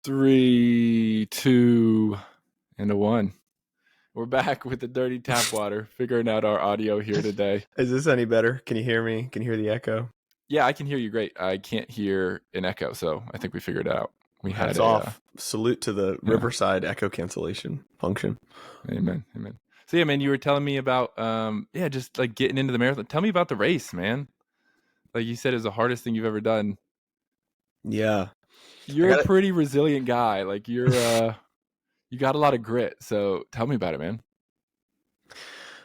Three, two, and a one. We're back with the dirty tap water, figuring out our audio here today. Is this any better? Can you hear me? Can you hear the echo? Yeah, I can hear you great. I can't hear an echo, so I think we figured it out. We Hats had off. Salute to the Riverside echo cancellation function. Amen. So yeah, man, you were telling me about just like getting into the marathon. Tell me about the race, man. Like you said, it was the hardest thing you've ever done. Yeah. You're a pretty resilient guy. Like you're you got a lot of grit. So tell me about it, man.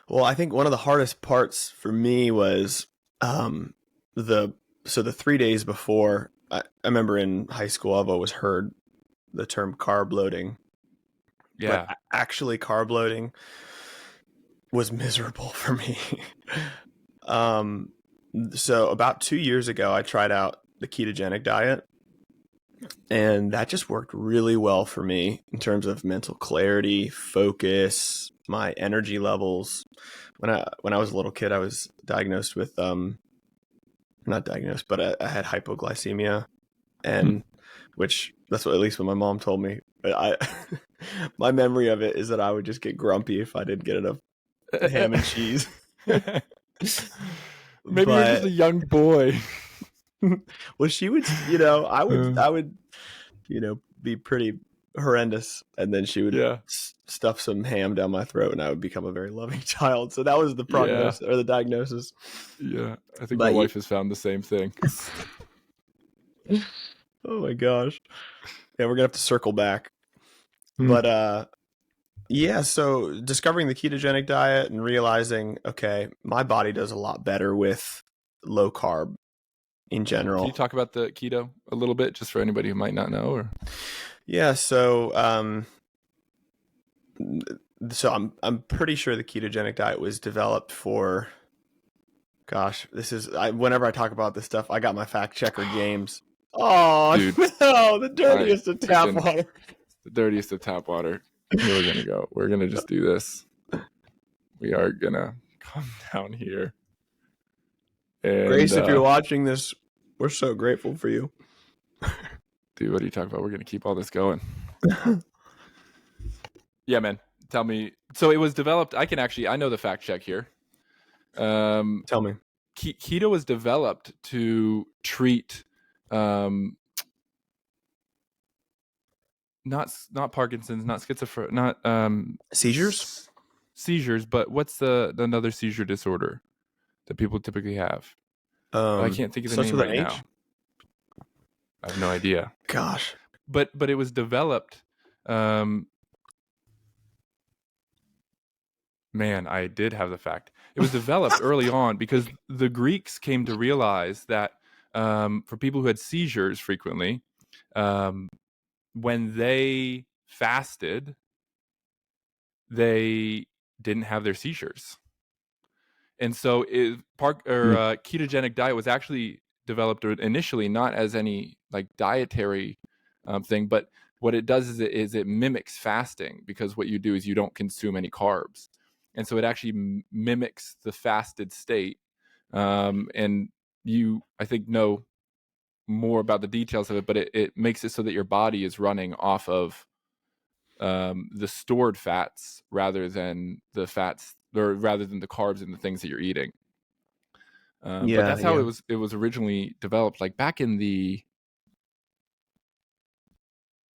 Well, I think one of the hardest parts for me was the 3 days before. I remember in high school I've always heard the term carb loading. Yeah. But actually carb loading was miserable for me. So about 2 years ago I tried out the ketogenic diet. And that just worked really well for me in terms of mental clarity, focus, my energy levels. When I was a little kid, I was diagnosed with not diagnosed, but I had hypoglycemia, and which that's what at least what my mom told me. But my memory of it is that I would just get grumpy if I didn't get enough ham and cheese. Maybe you're just a young boy. Well, she would, I would, be pretty horrendous, and then she would stuff some ham down my throat, and I would become a very loving child. So that was the prognosis or the diagnosis. Yeah, I think my wife has found the same thing. Oh my gosh! Yeah, we're gonna have to circle back, but so discovering the ketogenic diet and realizing, okay, my body does a lot better with low carb. In general. Can you talk about the keto a little bit, just for anybody who might not know? Or yeah, so I'm pretty sure the ketogenic diet was developed for. Gosh, whenever I talk about this stuff, I got my fact checker James. Oh dude, no, the dirtiest of tap water. The dirtiest of tap water. Here we're gonna go. We're gonna just do this. We are gonna come down here. And, Grace, if you're watching this, we're so grateful for you. Dude, what are you talking about? We're going to keep all this going. Yeah, man. Tell me. So it was developed. I know the fact check here. Tell me. Keto was developed to treat not Parkinson's, not schizophrenia, not seizures? Seizures, but what's another seizure disorder that people typically have? I can't think of the name right now. I have no idea. Gosh. But it was developed. Man, I did have the fact. It was developed early on because the Greeks came to realize that for people who had seizures frequently, when they fasted, they didn't have their seizures. And so ketogenic diet was actually developed initially not as any like dietary thing, but what it does is it mimics fasting, because what you do is you don't consume any carbs. And so it actually mimics the fasted state. And you, I think, know more about the details of it, but it makes it so that your body is running off of the stored fats rather than the fats, or rather than the carbs and the things that you're eating. But that's how it was originally developed, like back in the,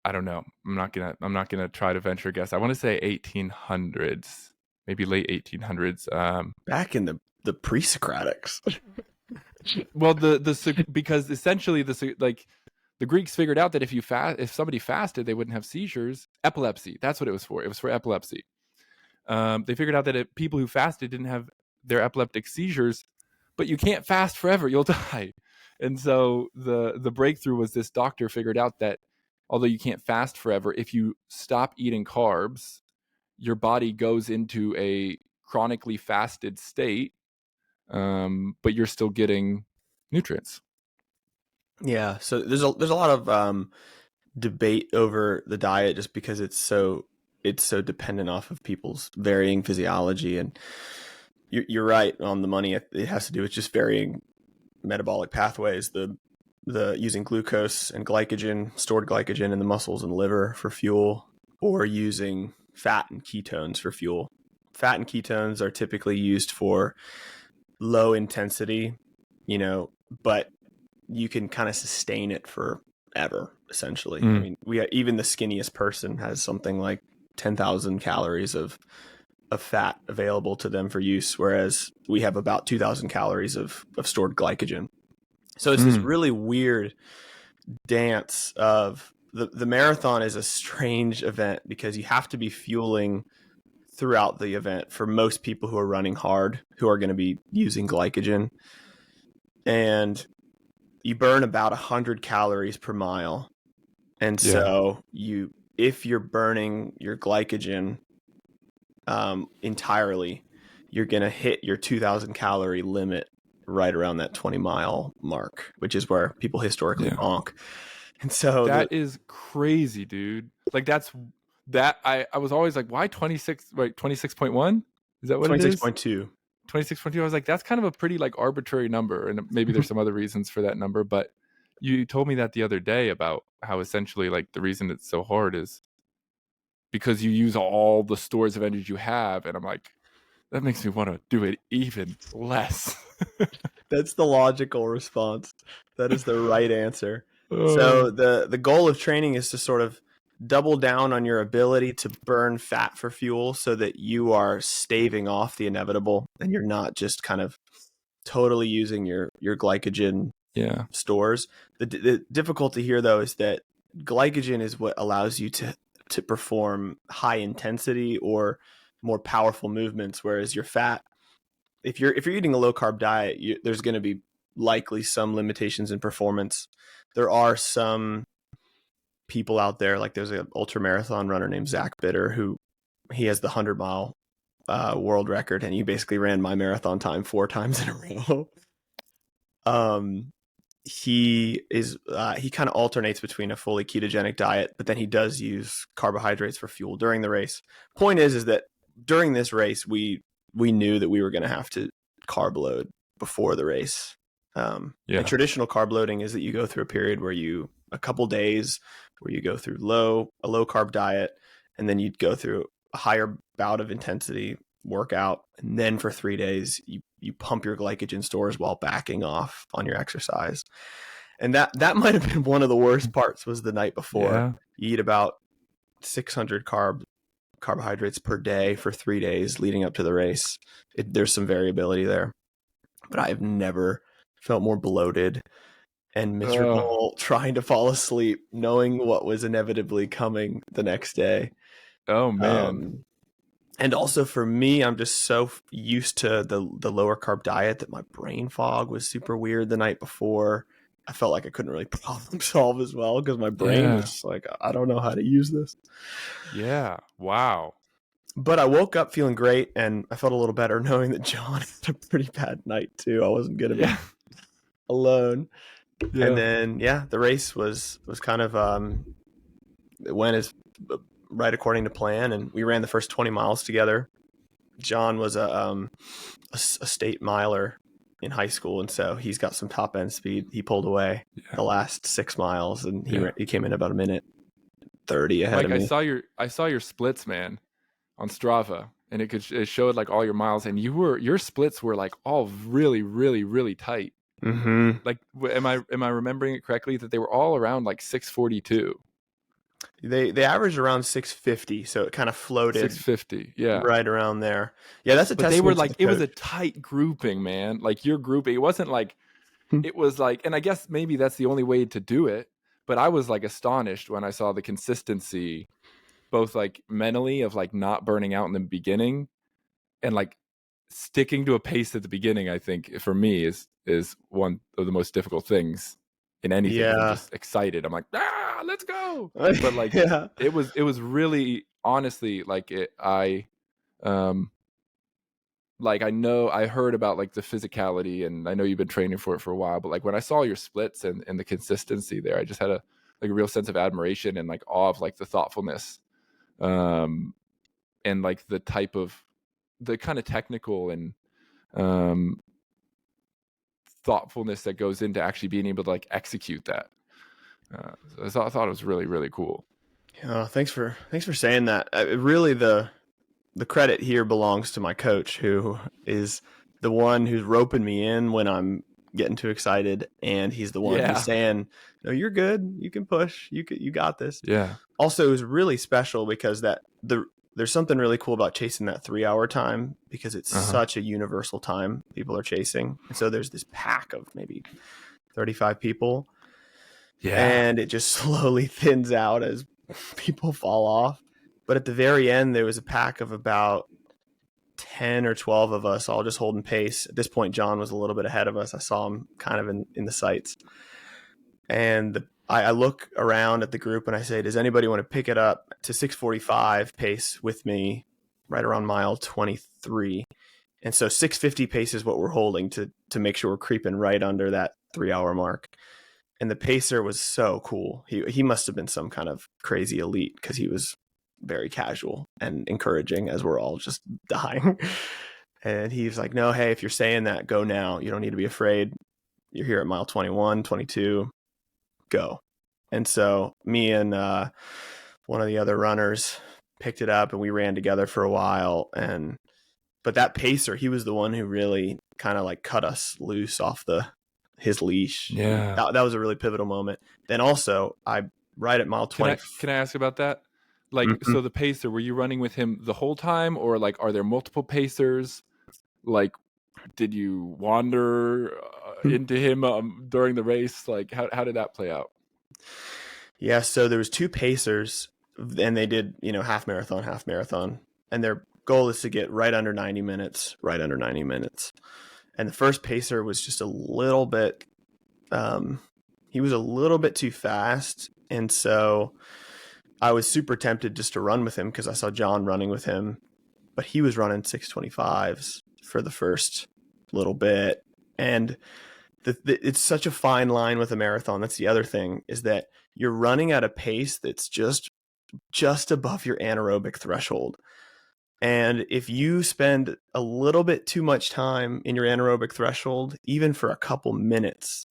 I don't know, I'm not gonna try to venture a guess. I want to say 1800s, maybe late 1800s. Back in the pre-Socratics. Well, because essentially the Greeks figured out that if somebody fasted, they wouldn't have seizures. Epilepsy, that's what it was for. It was for epilepsy. They figured out that people who fasted didn't have their epileptic seizures, but you can't fast forever, you'll die. And so the breakthrough was this doctor figured out that although you can't fast forever, if you stop eating carbs, your body goes into a chronically fasted state, but you're still getting nutrients. Yeah, so there's a lot of debate over the diet just because it's so dependent off of people's varying physiology, and you're right on the money. It has to do with just varying metabolic pathways. The using glucose and glycogen, stored glycogen in the muscles and liver for fuel, or using fat and ketones for fuel. Fat and ketones are typically used for low intensity, but you can kind of sustain it forever, essentially. I mean, even the skinniest person has something like 10,000 calories of fat available to them for use, whereas we have about 2,000 calories of stored glycogen. So it's this really weird dance of the marathon is a strange event because you have to be fueling throughout the event for most people who are running hard, who are going to be using glycogen. And you burn about 100 calories per mile. And so if you're burning your glycogen entirely, you're going to hit your 2,000 calorie limit right around that 20-mile mark, which is where people historically bonk. And so that is crazy, dude. Like I was always like, why 26, right? 26.1? Is that what it is? 26.2. 26.2. I was like, that's kind of a pretty like arbitrary number. And maybe there's some other reasons for that number, but you told me that the other day about how essentially like the reason it's so hard is because you use all the stores of energy you have. And I'm like, that makes me want to do it even less. That's the logical response. That is the right answer. So the goal of training is to sort of double down on your ability to burn fat for fuel so that you are staving off the inevitable and you're not just kind of totally using your glycogen stores. The difficulty here, though, is that glycogen is what allows you to perform high intensity or more powerful movements, whereas your fat, if you're eating a low carb diet, there's going to be likely some limitations in performance. There are some people out there, like there's an ultra marathon runner named Zach Bitter, who he has the 100-mile world record, and he basically ran my marathon time 4 times in a row. He kind of alternates between a fully ketogenic diet, but then he does use carbohydrates for fuel during the race. Point is that during this race, we knew that we were going to have to carb load before the race. And traditional carb loading is that you go through a period where a couple days where you go through a low carb diet, and then you'd go through a higher bout of intensity workout, and then for 3 days you pump your glycogen stores while backing off on your exercise. And that might have been one of the worst parts, was the night before. You eat about 600 carbohydrates per day for 3 days leading up to the race. There's some variability there, but I have never felt more bloated and miserable trying to fall asleep, knowing what was inevitably coming the next day. Oh man. And also for me, I'm just so used to the lower carb diet that my brain fog was super weird the night before. I felt like I couldn't really problem solve as well because my brain was just like, I don't know how to use this. Yeah. Wow. But I woke up feeling great, and I felt a little better knowing that John had a pretty bad night too. I wasn't going to be alone. Yeah. And then, the race was kind of, it went as right according to plan, and we ran the first 20 miles together. John was a state miler in high school, and so he's got some top end speed. He pulled away the last 6 miles, and he came in about a minute 30 ahead of me. I saw your splits, man, on Strava, and it showed like all your miles, and your splits were like all really, really, really tight. Mm-hmm. Like, am I remembering it correctly that they were all around like 642? They averaged around 650, so it kind of floated 650, right around there. Yeah, that's a testament. But they were like, it was a tight grouping, man. Like your grouping, it wasn't like, it was like, and I guess maybe that's the only way to do it. But I was like astonished when I saw the consistency, both like mentally of like not burning out in the beginning, and like sticking to a pace at the beginning. I think for me is one of the most difficult things in anything. I'm just excited. I'm like, let's go. But like, it was really, honestly, like like I heard about like the physicality, and I know you've been training for it for a while, but like when I saw your splits and the consistency there, I just had a real sense of admiration and like awe of like the thoughtfulness, and like the type of the kind of technical and thoughtfulness that goes into actually being able to like execute that. So I thought it was really, really cool. Thanks for saying that. Really, the credit here belongs to my coach, who is the one who's roping me in when I'm getting too excited, and he's the one who's saying, "No, you're good. You can push. You got this." Yeah. Also, it was really special because there's something really cool about chasing that 3-hour time, because it's such a universal time people are chasing. And so there's this pack of maybe 35 people. Yeah. And it just slowly thins out as people fall off. But at the very end, there was a pack of about 10 or 12 of us all just holding pace. At this point, John was a little bit ahead of us. I saw him kind of in the sights. And I look around at the group and I say, does anybody want to pick it up to 6:45 pace with me right around mile 23? And so 6:50 pace is what we're holding to make sure we're creeping right under that 3-hour mark. And the pacer was so cool. He must have been some kind of crazy elite, because he was very casual and encouraging as we're all just dying. And he's like, no, hey, if you're saying that, go now. You don't need to be afraid. You're here at mile 21, 22. Go. And so me and one of the other runners picked it up, and we ran together for a while. But that pacer, he was the one who really kind of like cut us loose off his leash. Yeah. That was a really pivotal moment. Then also, right at mile 20. Can I ask about that? Like, so the pacer, were you running with him the whole time, or like, are there multiple pacers? Like, did you wander into him during the race? Like, how did that play out? Yeah, so there was 2 pacers, and they did, half marathon, and their goal is to get right under 90 minutes. And the first pacer was just a little bit, he was a little bit too fast. And so I was super tempted just to run with him, because I saw John running with him, but he was running 6:25s for the first little bit. And it's such a fine line with a marathon. That's the other thing, is that you're running at a pace that's just above your anaerobic threshold. And if you spend a little bit too much time in your anaerobic threshold, even for a couple minutes,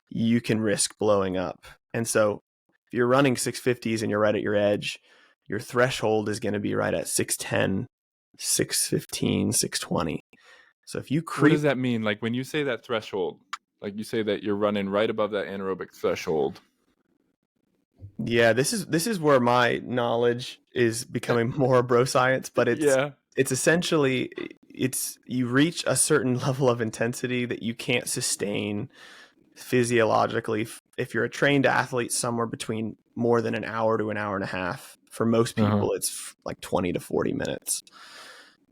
you can risk blowing up. And so if you're running 6:50s and you're right at your edge, your threshold is going to be right at 6:10, 6:15, 6:20. So if you what does that mean? Like, when you say that threshold, like you say that you're running right above that anaerobic threshold. Yeah, this is where my knowledge is becoming more bro science, but it's essentially, you reach a certain level of intensity that you can't sustain physiologically. If you're a trained athlete, somewhere between more than an hour to an hour and a half. For most people, it's like 20 to 40 minutes.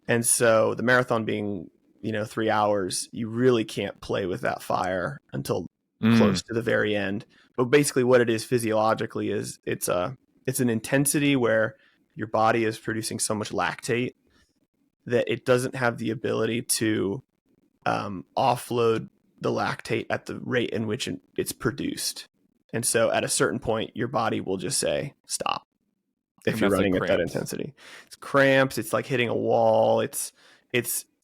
And so the marathon being, 3 hours, you really can't play with that fire until close to the very end. But basically what it is physiologically is it's an intensity where your body is producing so much lactate that it doesn't have the ability to offload the lactate at the rate in which it's produced. And so at a certain point, your body will just say, stop. If you're running at that intensity, it's cramps. It's like hitting a wall.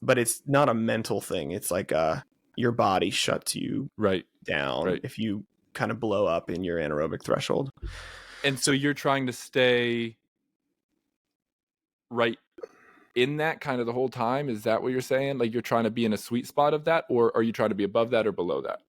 But it's not a mental thing. It's like your body shuts you down if you kind of blow up in your anaerobic threshold. And so you're trying to stay right in that kind of the whole time? Is that what you're saying? Like, you're trying to be in a sweet spot of that, or are you trying to be above that or below that?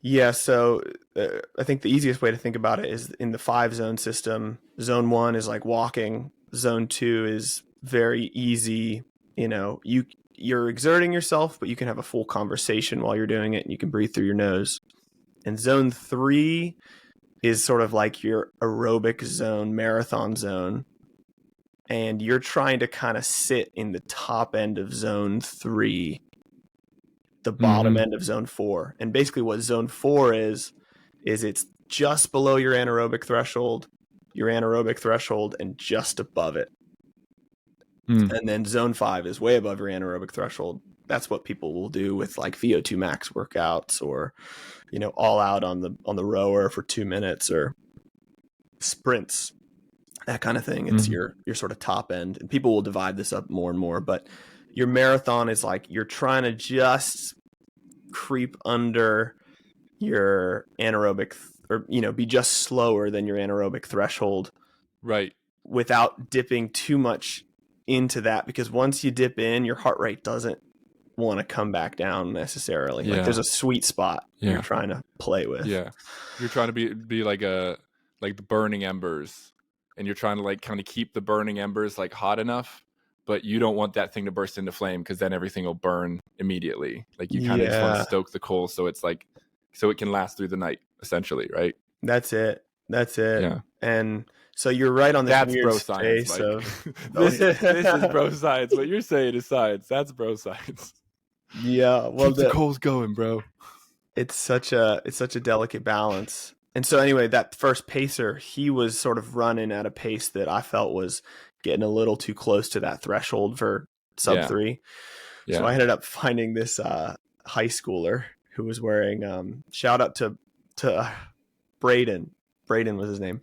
Yeah, so I think the easiest way to think about it is in the 5-zone system. Zone 1 is like walking. Zone 2 is very easy. You're exerting yourself, but you can have a full conversation while you're doing it, and you can breathe through your nose. And zone 3 is sort of like your aerobic zone, marathon zone. And you're trying to kind of sit in the top end of zone 3, the bottom end of zone 4. And basically what zone 4 is it's just below your anaerobic threshold, and just above it. And then zone 5 is way above your anaerobic threshold. That's what people will do with like VO2 max workouts, or, all out on the rower for 2 minutes, or sprints, that kind of thing. It's your sort of top end. And people will divide this up more and more, but your marathon is like, you're trying to just creep under your anaerobic or be just slower than your anaerobic threshold, Right. without dipping too much into that, because once you dip in, your heart rate doesn't want to come back down necessarily. Like there's a sweet spot you're trying to play with. Yeah. You're trying to be like the burning embers, and you're trying to like kind of keep the burning embers like hot enough, but you don't want that thing to burst into flame, because then everything will burn immediately. Like you kind of just want to stoke the coal so it's like, so it can last through the night, essentially, right? That's it. Yeah. And so you're right on this That's weird bro science, space Mike. of this is bro science. What you're saying is science. That's bro science. Yeah, well, keep the coals going, bro. It's such a delicate balance. And so anyway, that first pacer, he was sort of running at a pace that I felt was getting a little too close to that threshold for sub 3. So I ended up finding this high schooler who was wearing shout out to Braden. Braden was his name.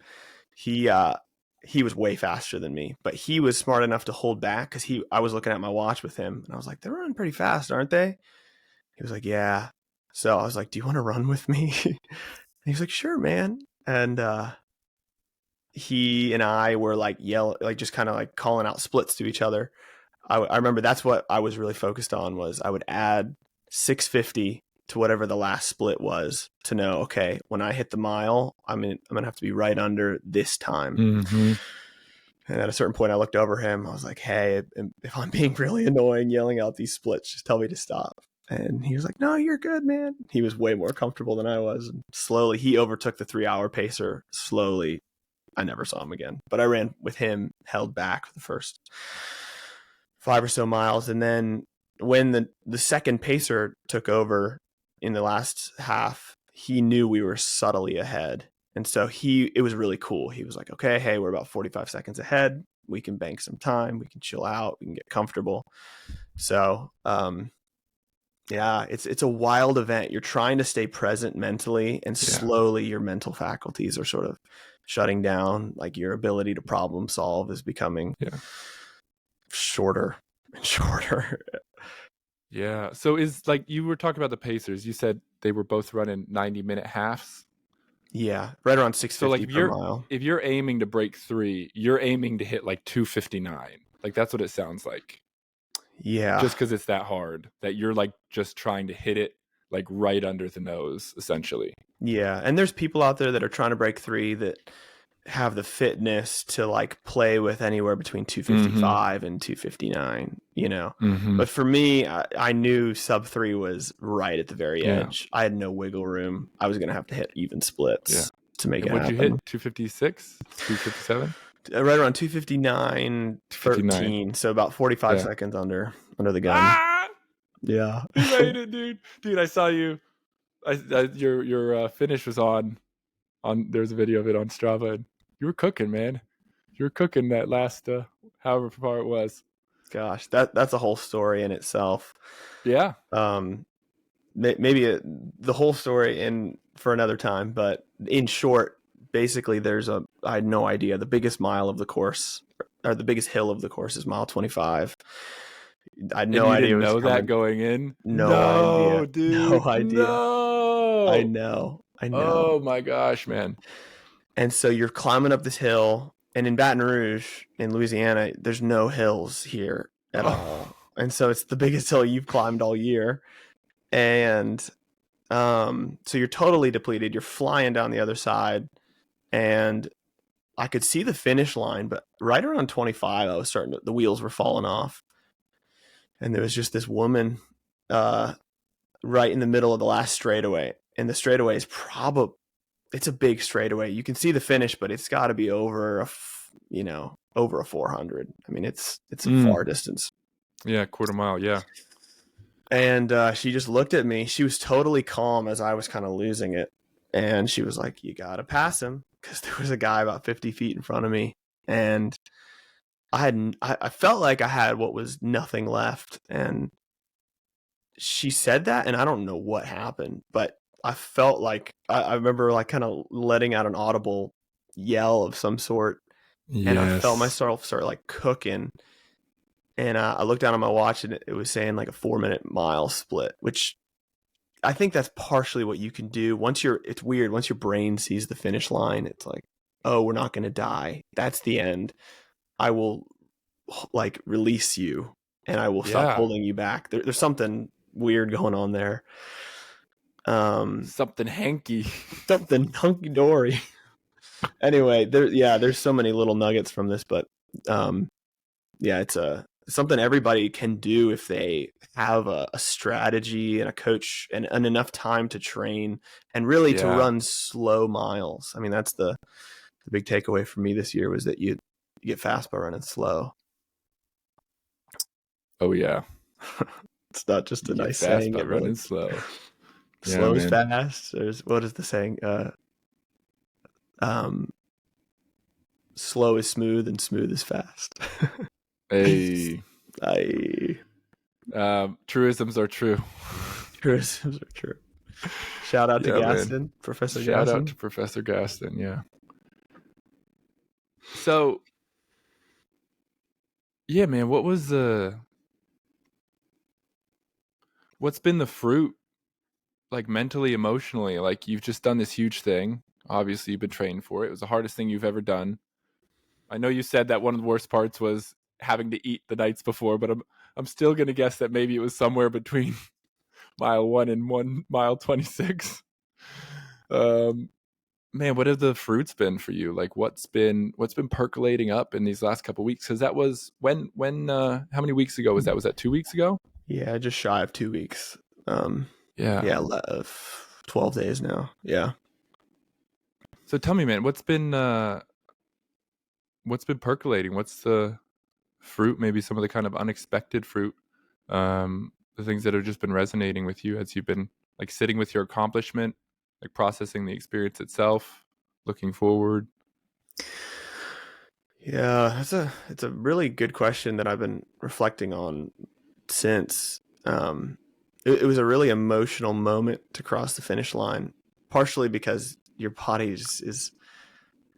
He was way faster than me, but he was smart enough to hold back, because I was looking at my watch with him, and I was like, they're running pretty fast, aren't they? He was like, yeah. So I was like, do you want to run with me? And he was like, sure, man. And he and I were like just kind of like calling out splits to each other. I remember that's what I was really focused on, was I would add 650 to whatever the last split was, to know, okay, when I hit the mile, I'm going to have to be right under this time. Mm-hmm. And at a certain point, I looked over him. I was like, hey, if I'm being really annoying yelling out these splits, just tell me to stop. And he was like, no, you're good, man. He was way more comfortable than I was. And slowly, he overtook the 3-hour pacer. Slowly, I never saw him again. But I ran with him, held back for the first 5 or so miles. And then when the second pacer took over in the last half, he knew we were subtly ahead. And so it was really cool. He was like, okay, hey, we're about 45 seconds ahead. We can bank some time. We can chill out. We can get comfortable. So, yeah, it's a wild event. You're trying to stay present mentally, and slowly your mental faculties are sort of shutting down. Like your ability to problem solve is becoming shorter and shorter. Yeah. So is like, you were talking about the pacers. You said they were both running 90-minute halves. Yeah, right around 650 so like per mile. If you're aiming to break 3, you're aiming to hit like 259. Like that's what it sounds like. Yeah. Just because it's that hard, that you're like just trying to hit it like right under the nose, essentially. Yeah. And there's people out there that are trying to break 3 that have the fitness to like play with anywhere between 255 and 259, But for me, I knew sub 3 was right at the very edge. I had no wiggle room. I was going to have to hit even splits to make it happen. What'd you hit? 256? 257? Right around 259, 13. So about 45 seconds under the gun. Ah! Yeah. You made it, dude. Dude, I saw you. Your finish was on. There's a video of it on Strava. And you were cooking, man. You were cooking that last however far it was. Gosh, that's a whole story in itself. Yeah. Maybe the whole story for another time, but in short, basically I had no idea. The biggest mile of the course, or the biggest hill of the course, is mile 25. I had no idea. Didn't know that going in? No idea. Dude. No idea. No. I know. Oh my gosh, man. And so you're climbing up this hill, and in Baton Rouge, in Louisiana, there's no hills here at all. And so it's the biggest hill you've climbed all year. And so you're totally depleted. You're flying down the other side, and I could see the finish line, but right around 25, the wheels were falling off. And there was just this woman right in the middle of the last straightaway. And the straightaway is it's a big straightaway. You can see the finish, but it's got to be over a 400. I mean, it's a far distance. Yeah, quarter mile. Yeah. And she just looked at me. She was totally calm as I was kind of losing it. And she was like, you got to pass him, because there was a guy about 50 feet in front of me. And I felt like I had what was nothing left. And she said that, and I don't know what happened, but I felt like I remember like kind of letting out an audible yell of some sort. Yes. And I felt myself start like cooking. And I looked down at my watch, and it was saying like a 4-minute mile split, which I think that's partially what you can do. It's weird. Once your brain sees the finish line, it's like, oh, we're not going to die. That's the end. I will like release you and I will stop Yeah. holding you back. There's something weird going on there. Something hanky. Something hunky dory. Anyway, there's so many little nuggets from this, but it's something everybody can do if they have a strategy and a coach and enough time to train and really to Yeah. run slow miles. I mean, that's the big takeaway for me this year was that you get fast by running slow. Oh yeah. It's not just a You get nice fast saying. by It really running slow. Yeah, slow is man. fast. What is the saying? Slow is smooth and smooth is fast. Hey. Truisms are true. Truisms are true. Shout out to Gaston, Professor Shout Gaston. out to Professor Gaston, yeah. So, yeah, man, what's been the fruit, like mentally, emotionally? Like, you've just done this huge thing. Obviously, you've been training for it. It was the hardest thing you've ever done. I know you said that one of the worst parts was having to eat the nights before, but I'm still gonna guess that maybe it was somewhere between mile 1 and 1 mile 26. Man, what have the fruits been for you? Like, what's been percolating up in these last couple of weeks? Because that was when how many weeks ago was that? Was that 2 weeks ago? Yeah, just shy of 2 weeks. Yeah. 12 days now. Yeah. So tell me, man, what's been percolating? What's the fruit? Maybe some of the kind of unexpected fruit, the things that have just been resonating with you as you've been like sitting with your accomplishment, like processing the experience itself, looking forward. Yeah, it's a really good question that I've been reflecting on since. It was a really emotional moment to cross the finish line, partially because your body is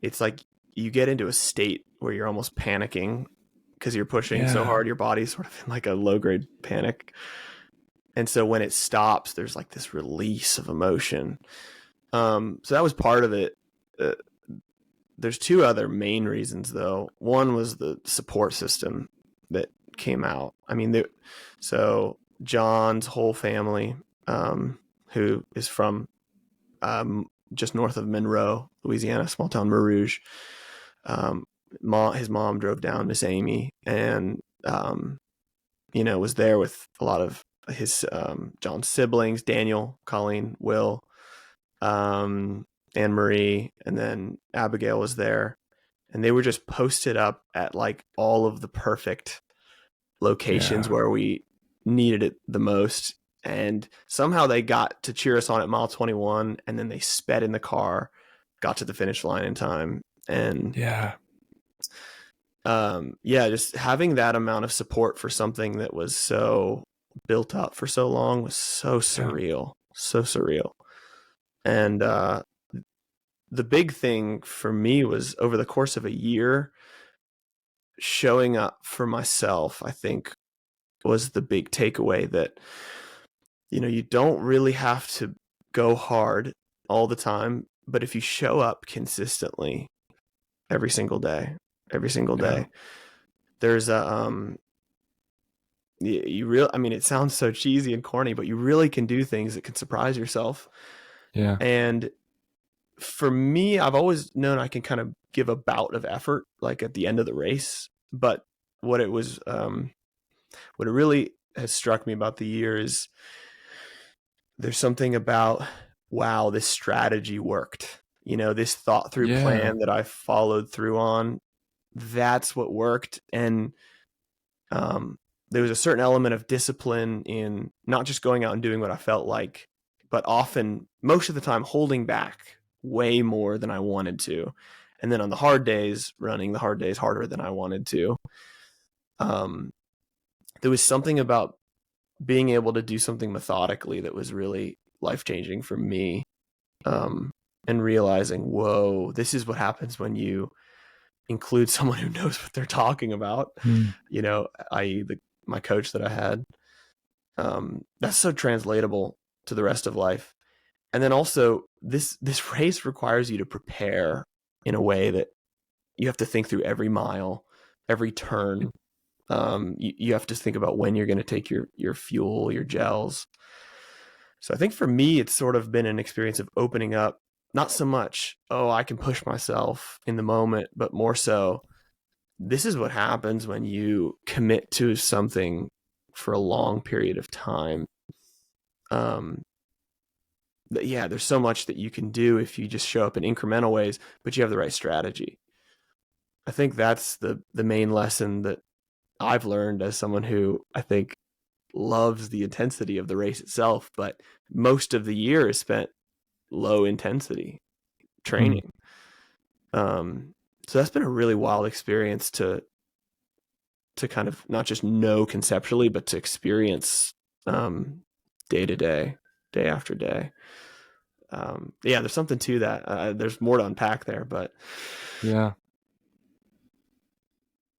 it's like you get into a state where you're almost panicking because you're pushing so Yeah. hard, your body's sort of in like a low grade panic. And so when it stops, there's like this release of emotion. So that was part of it. Uh, there's two other main reasons though. One was the support system that came out. I mean, so John's whole family, who is from just north of Monroe, Louisiana, small town Mer Rouge. His mom drove down, Miss Amy, and was there with a lot of his John's siblings, Daniel, Colleen, Will, Anne Marie, and then Abigail was there, and they were just posted up at like all of the perfect locations where we needed it the most. And somehow they got to cheer us on at mile 21, and then they sped in the car, got to the finish line in time. And just having that amount of support for something that was so built up for so long was so surreal, so surreal. And the big thing for me was over the course of a year, showing up for myself, I think, was the big takeaway that, you don't really have to go hard all the time, but if you show up consistently every single day, there's a, it sounds so cheesy and corny, but you really can do things that can surprise yourself. Yeah. And for me, I've always known I can kind of give a bout of effort, like at the end of the race. But what it really has struck me about the year is there's something about, wow, this strategy worked. This thought through plan that I followed through on, that's what worked. And there was a certain element of discipline in not just going out and doing what I felt like, but often, most of the time, holding back way more than I wanted to. And then on the hard days, running the hard days harder than I wanted to. There was something about being able to do something methodically that was really life-changing for me. And realizing, whoa, this is what happens when you include someone who knows what they're talking about, i.e. my coach that I had. That's so translatable to the rest of life. And then also this race requires you to prepare in a way that you have to think through every mile, every turn. You have to think about when you're going to take your fuel, your gels. So I think for me, it's sort of been an experience of opening up, not so much, oh, I can push myself in the moment, but more so, this is what happens when you commit to something for a long period of time. Um, yeah, there's so much that you can do if you just show up in incremental ways, but you have the right strategy. I think that's the main lesson that I've learned as someone who I think loves the intensity of the race itself, but most of the year is spent low intensity training. So that's been a really wild experience to kind of not just know conceptually, but to experience day to day, day after day. Yeah, there's something to that. There's more to unpack there, but yeah.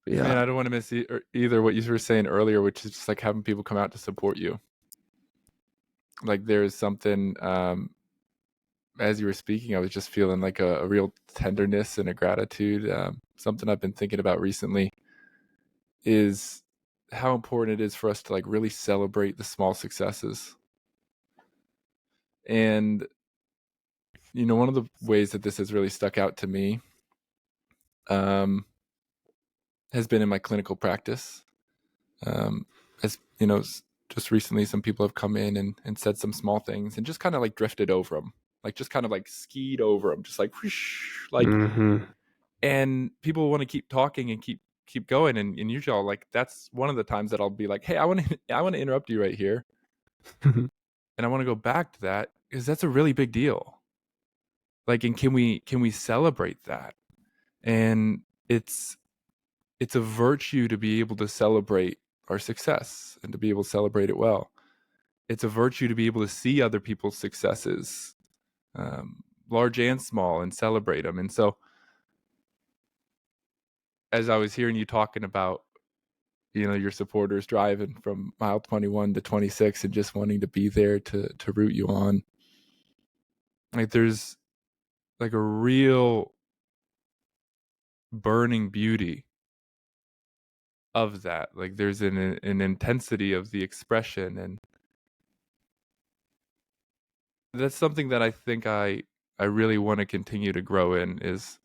Man, I don't want to miss either what you were saying earlier, which is just like having people come out to support you. Like there's something, as you were speaking, I was just feeling like a real tenderness and a gratitude. Something I've been thinking about recently is how important it is for us to like really celebrate the small successes. And, you know, one of the ways that this has really stuck out to me has been in my clinical practice. As you know, just recently some people have come in and said some small things and just kind of like drifted over them, like just kind of like skied over them, just like whoosh, like and people want to keep talking and keep going, and usually like that's one of the times that I'll be like, hey, I want to interrupt you right here. And I want to go back to that because that's a really big deal. Like, and can we celebrate that? And it's a virtue to be able to celebrate our success and to be able to celebrate it well. It's a virtue to be able to see other people's successes, large and small, and celebrate them. And so as I was hearing you talking about, you know, your supporters driving from mile 21 to 26 and just wanting to be there to root you on, like there's like a real burning beauty of that. Like there's an intensity of the expression, and that's something that I think I really want to continue to grow in is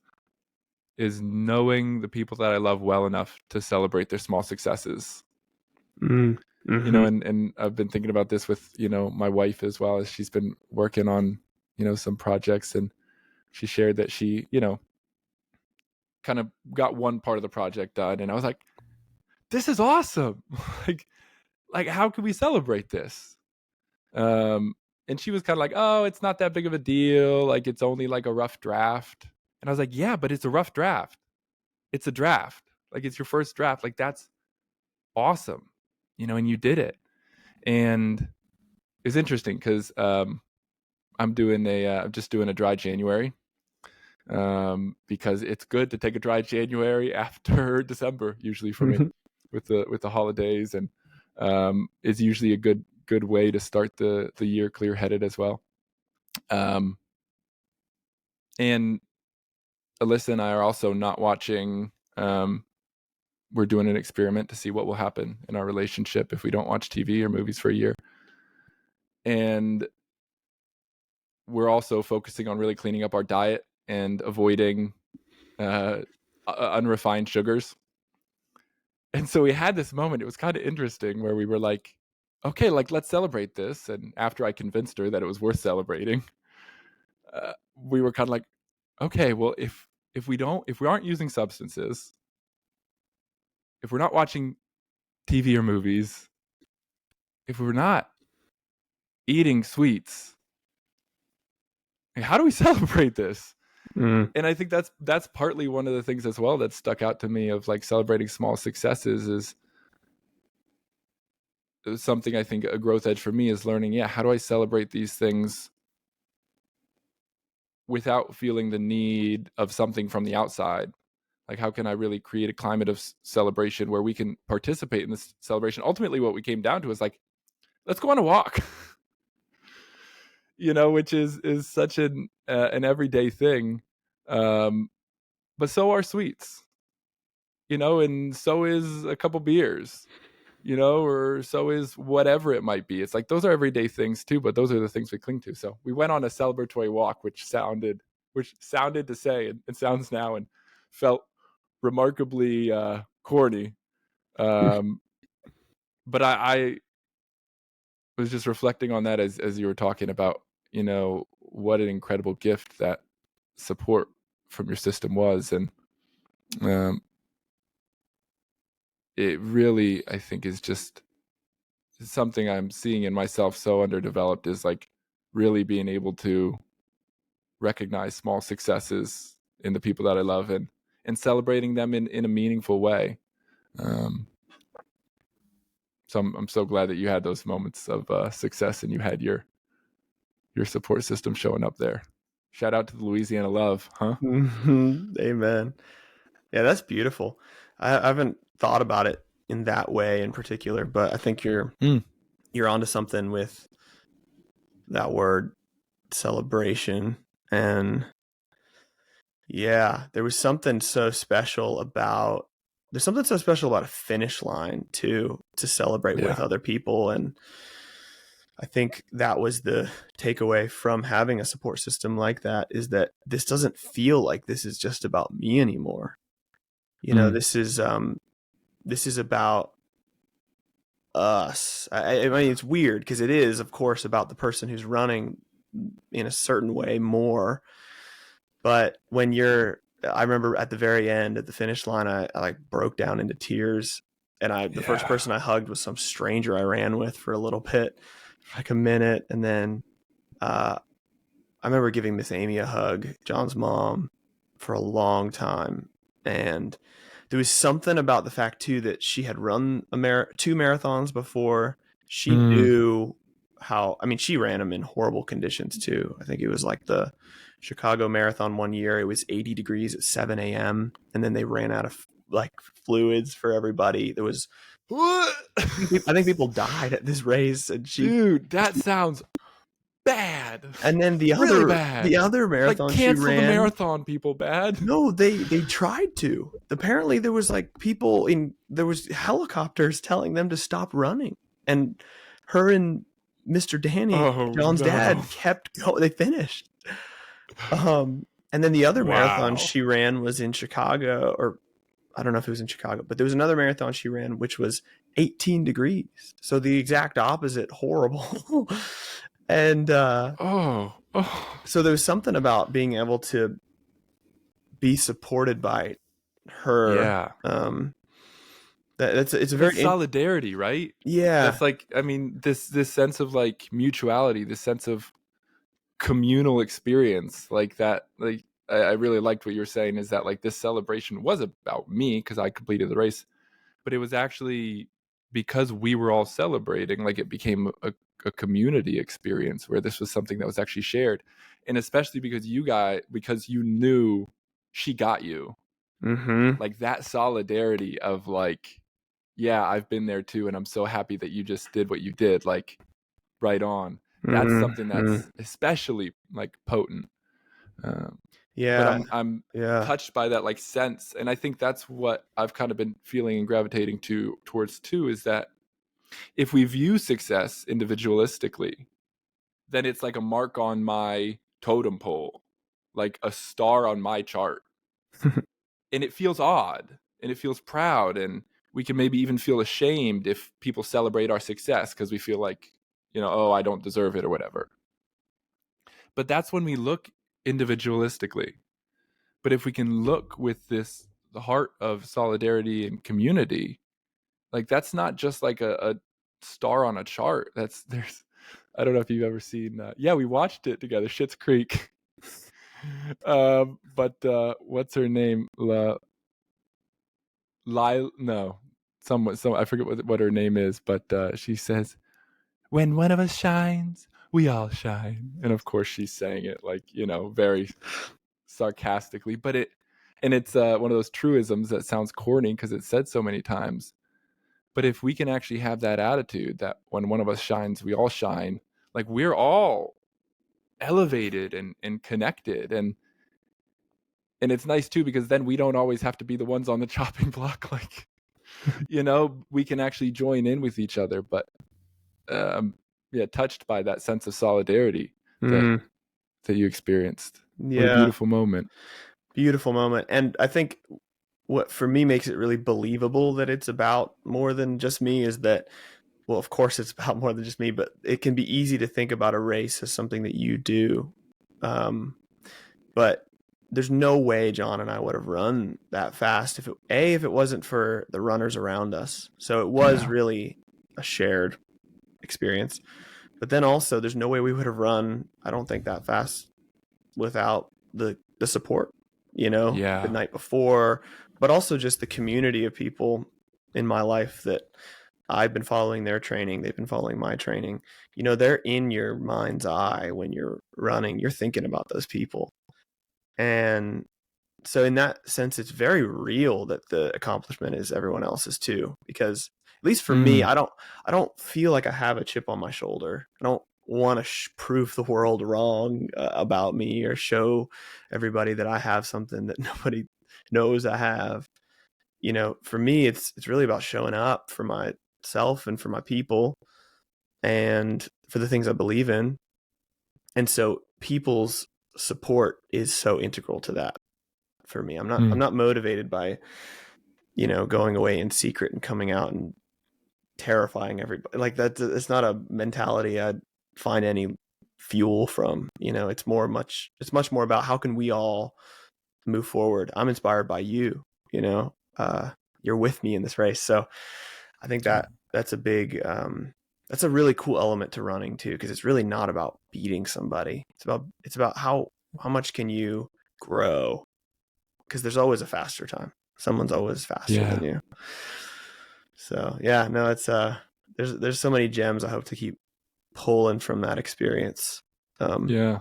knowing the people that I love well enough to celebrate their small successes. You know, and I've been thinking about this with, you know, my wife as well, as she's been working on, you know, some projects, and she shared that she, you know, kind of got one part of the project done, and I was like, this is awesome. like how can we celebrate this? And she was kind of like, oh, it's not that big of a deal, like it's only like a rough draft. And I was like, yeah, but it's a rough draft. It's a draft. Like it's your first draft. Like that's awesome, you know, and you did it. And it's interesting because I'm just doing a dry January, because it's good to take a dry January after December, usually for me, with the holidays, and is usually a good way to start the year clear headed as well. And Alyssa and I are also not watching. We're doing an experiment to see what will happen in our relationship if we don't watch TV or movies for a year. And we're also focusing on really cleaning up our diet and avoiding unrefined sugars. And so we had this moment, it was kind of interesting, where we were like, okay, like let's celebrate this. And after I convinced her that it was worth celebrating, we were kind of like, okay, well, if we aren't using substances, if we're not watching TV or movies, if we're not eating sweets, how do we celebrate this? And I think that's partly one of the things as well that stuck out to me of like celebrating small successes is something. I think a growth edge for me is learning, yeah, how do I celebrate these things without feeling the need of something from the outside? Like, how can I really create a climate of celebration where we can participate in this celebration? Ultimately, what we came down to is like, let's go on a walk. which is such an everyday thing. But so are sweets, and so is a couple beers, or so is whatever it might be. It's like those are everyday things too, but those are the things we cling to. So we went on a celebratory walk, which sounded to say, and it sounds now, and felt remarkably corny. Um, but I was just reflecting on that as you were talking about, what an incredible gift that support from your system was, and um, it really, I think, is just something I'm seeing in myself so underdeveloped, is like really being able to recognize small successes in the people that I love, and celebrating them in a meaningful way. So I'm so glad that you had those moments of success, and you had your support system showing up there. Shout out to the Louisiana love, huh? Amen. Yeah, that's beautiful. I haven't thought about it in that way in particular, but I think you're onto something with that word celebration. And yeah, there's something so special about a finish line too, to celebrate with other people. And I think that was the takeaway from having a support system like that, is that this doesn't feel like this is just about me anymore. This is about us. I mean, it's weird because it is, of course, about the person who's running in a certain way more. But I remember at the very end, at the finish line, I like broke down into tears. And the first person I hugged was some stranger I ran with for a little bit, like a minute. And then I remember giving Miss Amy a hug, John's mom, for a long time. And there was something about the fact too that she had run 2 marathons before. She knew how. I mean, she ran them in horrible conditions too. I think it was like the Chicago Marathon one year. It was 80 degrees at 7 a.m. and then they ran out of like fluids for everybody. There was, I think people died at this race. And dude, that sounds bad. And then really bad. The other marathon like, cancel she ran, the marathon, people. Bad. No, they tried to. Apparently, there was like there was helicopters telling them to stop running, and her and Mr. Danny, John's dad, kept going. They finished. And then the other marathon she ran was in Chicago, or I don't know if it was in Chicago, but there was another marathon she ran which was 18 degrees, so the exact opposite, horrible. And so there was something about being able to be supported by her. Yeah. It's a very solidarity, right? Yeah. That's like, I mean, this sense of like mutuality, this sense of communal experience, like that. Like I really liked what you were saying, is that like this celebration was about me because I completed the race, but it was actually because we were all celebrating, like it became a community experience where this was something that was actually shared. And especially because you knew she got you. Like that solidarity of like, yeah, I've been there too, and I'm so happy that you just did what you did, like right on. That's something that's especially like potent. But I'm touched by that like sense, and I think that's what I've kind of been feeling and gravitating towards too, is that if we view success individualistically, then it's like a mark on my totem pole, like a star on my chart. And it feels odd, and it feels proud, and we can maybe even feel ashamed if people celebrate our success because we feel like, oh, I don't deserve it or whatever. But that's when we look individualistically. But if we can look with the heart of solidarity and community, like that's not just like a star on a chart. I don't know if you've ever seen yeah, we watched it together, Schitt's Creek. But what's her name? I forget what her name is, but she says, when one of us shines, we all shine. And of course she's saying it like, very sarcastically, but it's one of those truisms that sounds corny because it's said so many times. But if we can actually have that attitude that when one of us shines, we all shine, like we're all elevated and connected. And it's nice too, because then we don't always have to be the ones on the chopping block. Like, we can actually join in with each other. But yeah, touched by that sense of solidarity that you experienced. What a Yeah. beautiful moment. Beautiful moment. And I think what for me makes it really believable that it's about more than just me is that, well, of course it's about more than just me, but it can be easy to think about a race as something that you do. But there's no way John and I would have run that fast if it wasn't for the runners around us. So it was really a shared experience. But then also there's no way we would have run, I don't think, that fast without the support, the night before, but also just the community of people in my life that I've been following their training. They've been following my training. They're in your mind's eye when you're running. You're thinking about those people. And so in that sense, it's very real that the accomplishment is everyone else's too, because at least for me, I don't feel like I have a chip on my shoulder. I don't want to prove the world wrong about me or show everybody that I have something that nobody knows I have. For me, it's really about showing up for myself and for my people and for the things I believe in. And so people's support is so integral to that for me. I'm not motivated by, going away in secret and coming out and terrifying everybody. Like that, it's not a mentality I'd find any fuel from. It's much more about how can we all move forward. I'm inspired by you. You're with me in this race. So I think that's a big, that's a really cool element to running too, because it's really not about beating somebody. It's about how much can you grow, because there's always a faster time. Someone's always faster than you. So yeah, no, it's there's so many gems I hope to keep pulling from that experience. Yeah,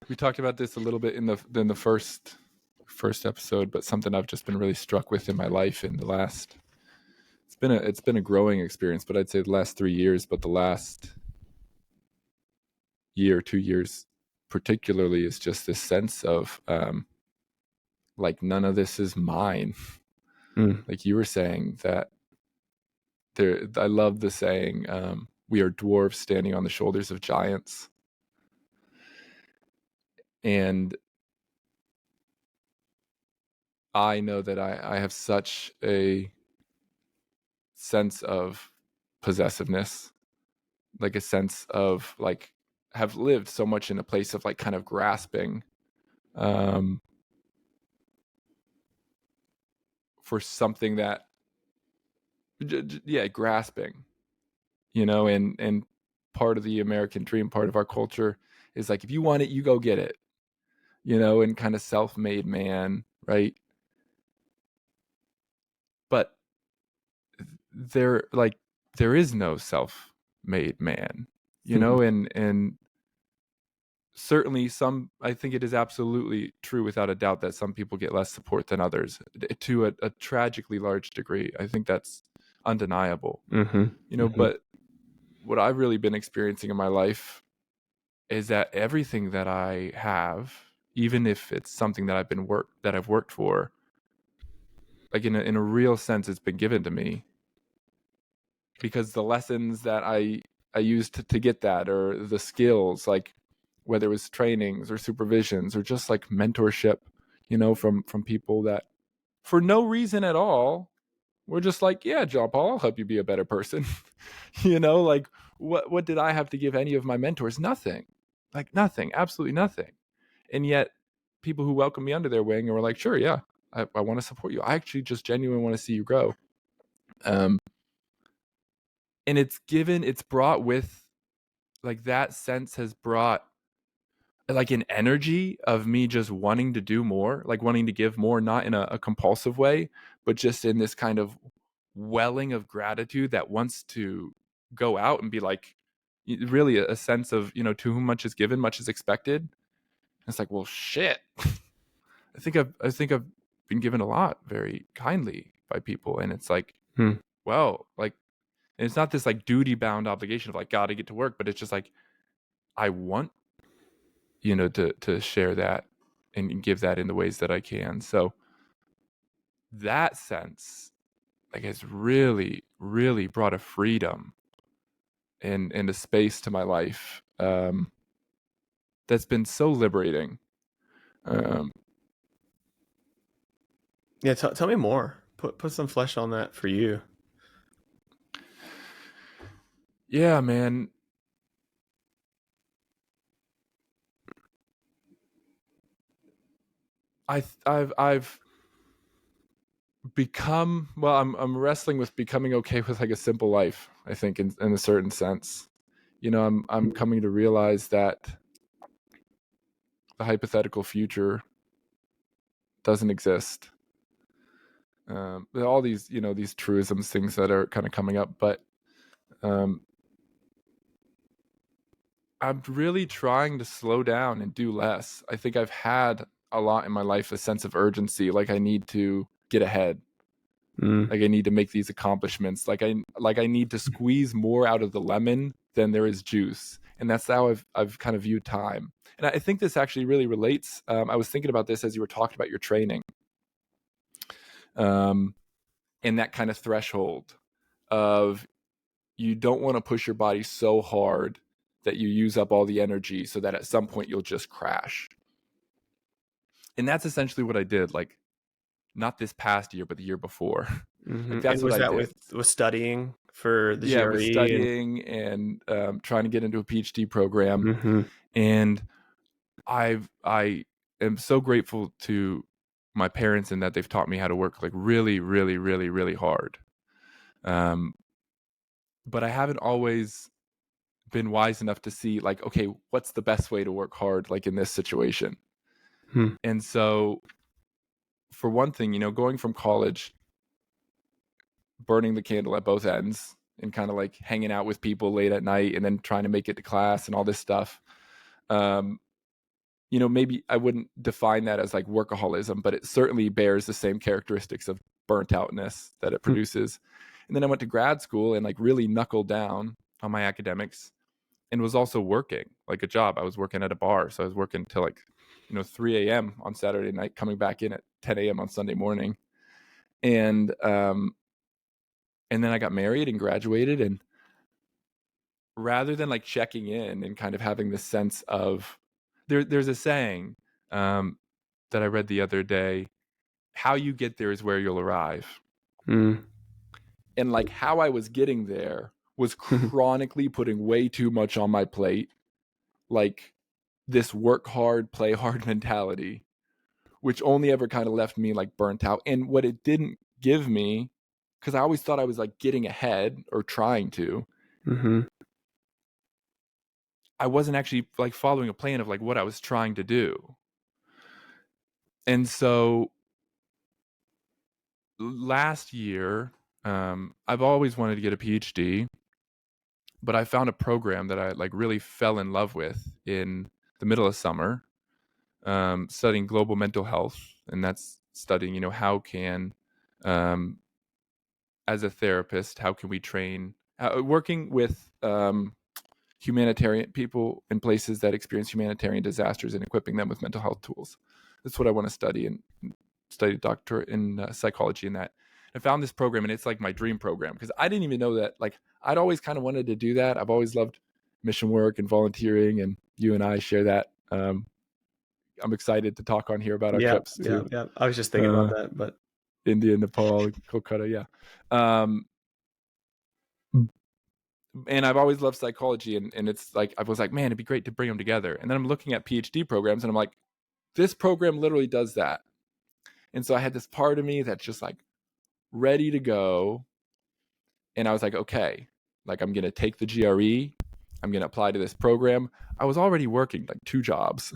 we talked about this a little bit in the first episode, but something I've just been really struck with in my life in the last. It's been a growing experience, but I'd say the last 3 years, but the last year, 2 years particularly, is just this sense of like none of this is mine. Like you were saying that I love the saying, we are dwarves standing on the shoulders of giants. And I know that I have such a sense of possessiveness, like a sense of like, have lived so much in a place of like kind of grasping for something that grasping, and part of the American dream, part of our culture is like, if you want it, you go get it, and kind of self-made man, right? But there is no self-made man, and certainly I think it is absolutely true without a doubt that some people get less support than others to a tragically large degree. I think that's undeniable. But what I've really been experiencing in my life is that everything that I have, even if it's something that I've worked for, like in a real sense, it's been given to me, because the lessons that I used to get that, or the skills, like whether it was trainings or supervisions or just like mentorship, from people that for no reason at all were just like, yeah, John Paul, I'll help you be a better person. Like what did I have to give any of my mentors? Nothing. Like nothing, absolutely nothing. And yet people who welcomed me under their wing and were like, sure, yeah, I want to support you. I actually just genuinely want to see you grow. And it's brought with, like, that sense has brought like an energy of me just wanting to do more, like wanting to give more, not in a compulsive way, but just in this kind of welling of gratitude that wants to go out and be like, really a sense of, to whom much is given, much is expected. And it's like, well, shit. I think I've been given a lot very kindly by people, and it's like, well, like, and it's not this like duty bound obligation of like, gotta get to work, but it's just like, I want to share that and give that in the ways that I can. So that sense, like, has really, really brought a freedom and a space to my life, that's been so liberating. Um, Yeah, tell me more. Put some flesh on that for you. yeah, man. I've become, well, I'm wrestling with becoming okay with like a simple life, I think, in a certain sense. I'm coming to realize that the hypothetical future doesn't exist. All these, these truisms, things that are kind of coming up, but um, I'm really trying to slow down and do less. I think I've had a lot in my life, a sense of urgency, like I need to get ahead, Mm. like I need to make these accomplishments, like I need to squeeze more out of the lemon than there is juice, and that's how I've kind of viewed time. And I think this actually really relates. I was thinking about this as you were talking about your training, um, and that kind of threshold of, you don't want to push your body so hard that you use up all the energy so that at some point you'll just crash. And that's essentially what I did, like, not this past year but the year before. Mm-hmm. Like, And that's what was I that did. with studying for the Yeah, with GRE and? studying and trying to get into a PhD program. Mm-hmm. And I am so grateful to my parents in that they've taught me how to work like really, really, really, really hard. um but I haven't always been wise enough to see, like, okay, what's the best way to work hard, like in this situation. Hmm. And so, for one thing, going from college, burning the candle at both ends, and kind of like hanging out with people late at night and then trying to make it to class and all this stuff. um Maybe I wouldn't define that as like workaholism, but it certainly bears the same characteristics of burnt outness that it produces. And then I went to grad school and like really knuckled down on my academics, and was also working like a job. I was working at a bar, so I was working till like 3 a.m. on Saturday night, coming back in at 10 a.m. on Sunday morning. And then I got married and graduated, and rather than like checking in and kind of having this sense of, there's a saying, um, that I read the other day: how you get there is where you'll arrive. Mm. And like, how I was getting there was chronically putting way too much on my plate, like this work hard, play hard mentality, which only ever kind of left me like burnt out. And what it didn't give me, because I always thought I was like getting ahead or trying to, Mm-hmm. I wasn't actually like following a plan of like what I was trying to do. And so last year, I've always wanted to get a PhD, but I found a program that I like really fell in love with in the middle of summer, studying global mental health. And that's studying, how can, um, as a therapist, how can we train, working with humanitarian people in places that experience humanitarian disasters and equipping them with mental health tools. That's what I want to study, and study a doctorate in psychology in that. I found this program, and it's like my dream program, because I didn't even know that. Like, I'd always kind of wanted to do that. I've always loved mission work and volunteering, and you and I share that. I'm excited to talk on here about our Yeah, trips yeah, to yeah. I was just thinking about uh, that, but India, Nepal, Kolkata. Yeah. Um, and I've always loved psychology, and it's like, I was like, man, it'd be great to bring them together. And then I'm looking at PhD programs, and I'm like, this program literally does that. And so I had this part of me that's just like ready to go. And I was like, okay, like, I'm going to take the GRE, I'm going to apply to this program. I was already working like two jobs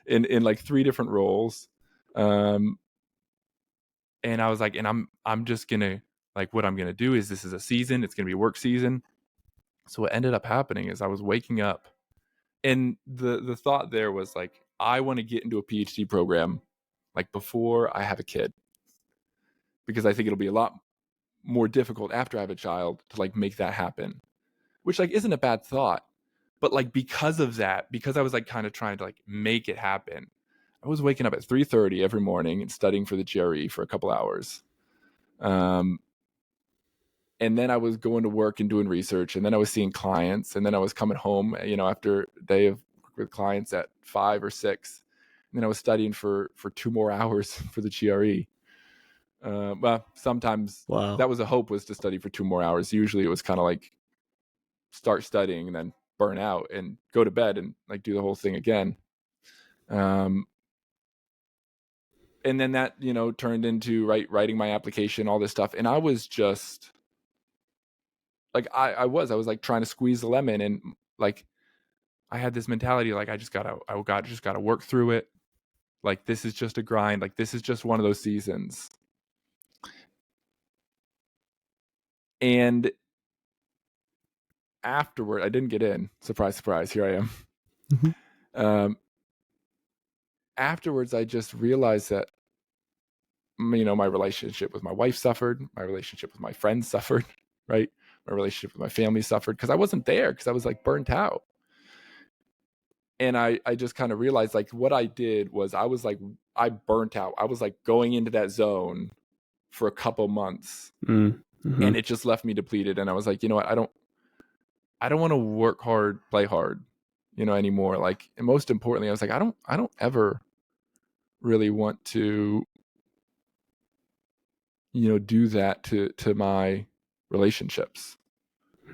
in like three different roles. Um, and I was like, and I'm just going to, like, what I'm going to do is, this is a season, it's going to be work season. So what ended up happening is I was waking up, and the thought there was like, I want to get into a PhD program like before I have a kid, because I think it'll be a lot more difficult after I have a child to like make that happen, which like isn't a bad thought. But like because of that, because I was like kind of trying to like make it happen, I was waking up at 3:30 every morning and studying for the GRE for a couple hours. And then I was going to work and doing research, and then I was seeing clients, and then I was coming home, after a day of work with clients at 5 or 6, and then I was studying for 2 more hours for the GRE. Well, sometimes Wow. that was a hope, was to study for 2 more hours. Usually it was kind of like start studying and then burn out and go to bed and like do the whole thing again. And then that, turned into writing my application, all this stuff. And I was just like, I was like trying to squeeze the lemon, and like, I had this mentality, like, I just gotta work through it. Like, this is just a grind. Like, this is just one of those seasons. And afterward, I didn't get in. Surprise, surprise. Here I am. Mm-hmm. Afterwards, I just realized that, my relationship with my wife suffered. My relationship with my friends suffered, right? My relationship with my family suffered because I wasn't there, because I was like burnt out. And I just kind of realized, like, what I did was I burnt out. I was like going into that zone for a couple months, Mm-hmm. and it just left me depleted. And I was like, you know what? I don't want to work hard, play hard, anymore. Like, and most importantly, I was like, I don't ever really want to, do that to my relationships.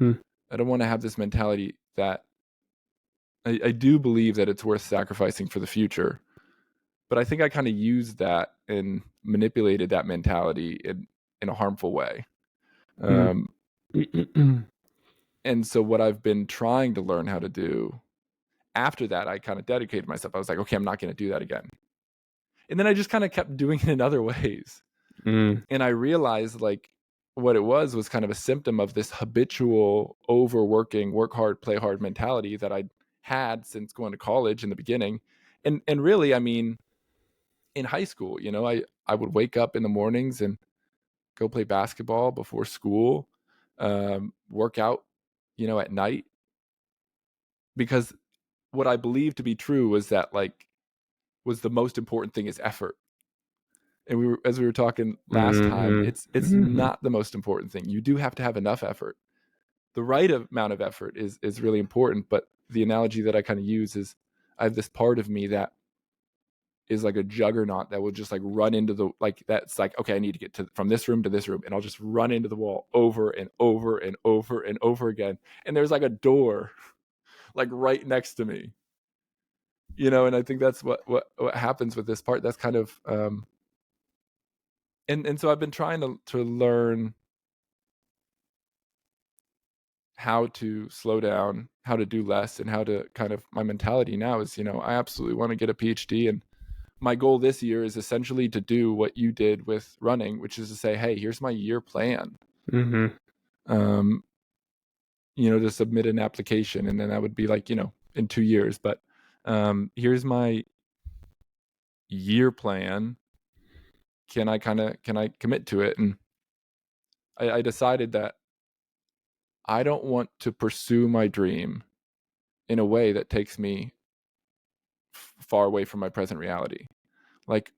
I don't want to have this mentality that I do believe that it's worth sacrificing for the future. But I think I kind of used that and manipulated that mentality in a harmful way. And so what I've been trying to learn how to do after that, I kind of dedicated myself. I was like, okay, I'm not going to do that again. And then I just kind of kept doing it in other ways. And I realized, like, what it was kind of a symptom of this habitual overworking, work hard, play hard mentality that I had since going to college in the beginning. And really, I mean, in high school, I would wake up in the mornings and go play basketball before school, work out, at night, because what I believed to be true was that, like, was the most important thing is effort. And as we were talking last time, it's not the most important thing. You do have to have enough effort. The right amount of effort is really important. But the analogy that I kind of use is, I have this part of me that is like a juggernaut that will just like run into the, like, that's like, okay, I need to get from this room to this room, and I'll just run into the wall over and over and over and over again. And there's like a door like right next to me, and I think that's what happens with this part. That's kind of and so I've been trying to learn how to slow down, how to do less, and how to kind of, my mentality now is, I absolutely want to get a PhD. And my goal this year is essentially to do what you did with running, which is to say, hey, here's my year plan. To submit an application, and then that would be like, in 2 years. But here's my year plan. Can I commit to it? And I decided that I don't want to pursue my dream in a way that takes me far away from my present reality. Like,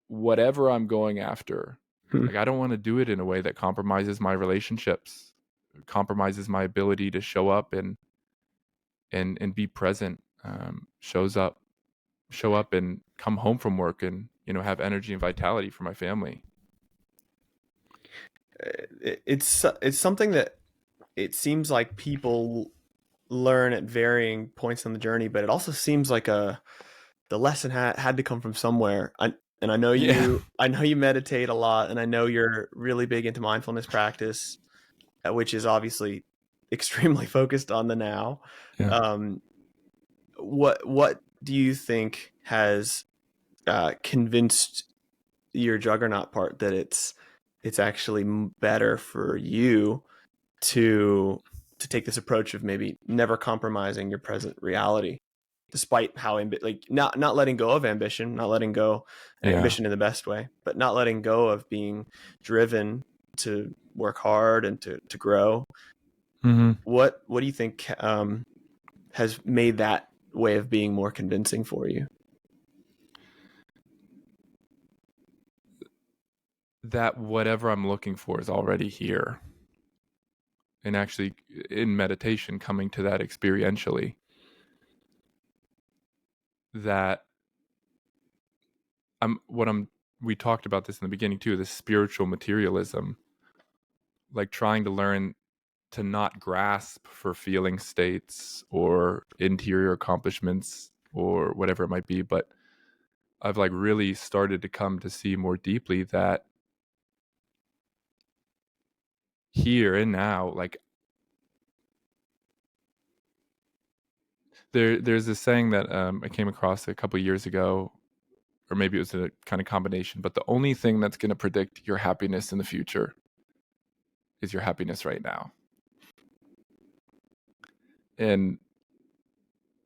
whatever I'm going after, like, I don't want to do it in a way that compromises my relationships, compromises my ability to show up and be present, show up and come home from work and, have energy and vitality for my family. It's something that it seems like people learn at varying points on the journey, but it also seems like the lesson had to come from somewhere. And I know you meditate a lot, and I know you're really big into mindfulness practice, which is obviously extremely focused on the now. Yeah. What do you think has convinced your juggernaut part that it's actually better for you to take this approach of maybe never compromising your present reality, despite how not letting go of ambition, not letting go ambition in the best way, but not letting go of being driven to work hard and to grow. What do you think has made that way of being more convincing for you? That whatever I'm looking for is already here. And actually, in meditation, coming to that experientially, that we talked about this in the beginning too, this spiritual materialism, like trying to learn to not grasp for feeling states or interior accomplishments or whatever it might be. But I've like really started to come to see more deeply that here and now, like there's this saying that I came across a couple years ago, or maybe it was a kind of combination, but the only thing that's going to predict your happiness in the future is your happiness right now. And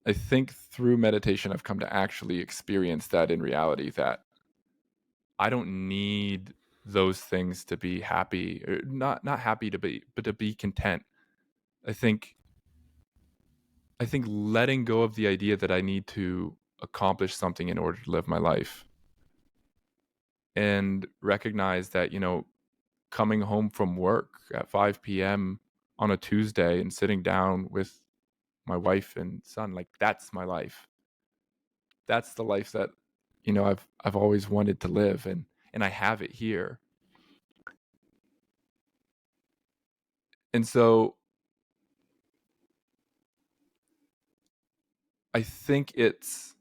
I think through meditation, I've come to actually experience that in reality, that I don't need those things to be happy, or not happy to be, but to be content. I think letting go of the idea that I need to accomplish something in order to live my life, and recognize that, coming home from work at 5 p.m. on a Tuesday and sitting down with my wife and son, like that's my life. That's the life that, I've always wanted to live, and I have it here. And so I think it's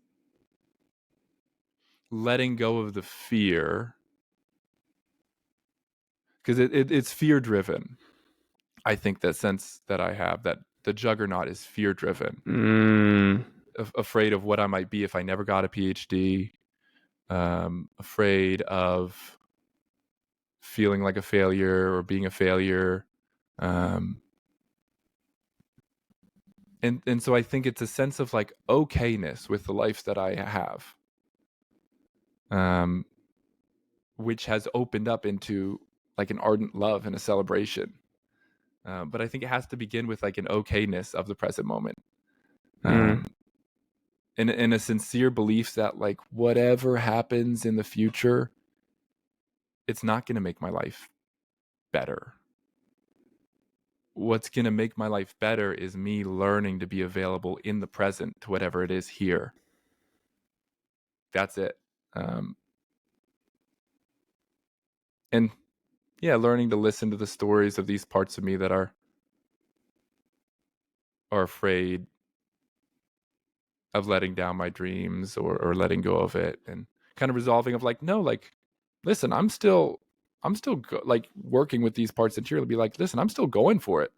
letting go of the fear, because it's fear driven. I think that sense that I have, that the juggernaut is fear driven, afraid of what I might be if I never got a PhD, afraid of feeling like a failure or being a failure. And so I think it's a sense of like okayness with the life that I have, which has opened up into like an ardent love and a celebration. But I think it has to begin with like an okayness of the present moment. And a sincere belief that like whatever happens in the future, it's not going to make my life better. What's going to make my life better is me learning to be available in the present to whatever it is here. That's it. And yeah, learning to listen to the stories of these parts of me that are afraid of letting down my dreams, or letting go of it, and kind of resolving of like, no, like, listen, I'm still like working with these parts interiorly, be like, listen, I'm still going for it,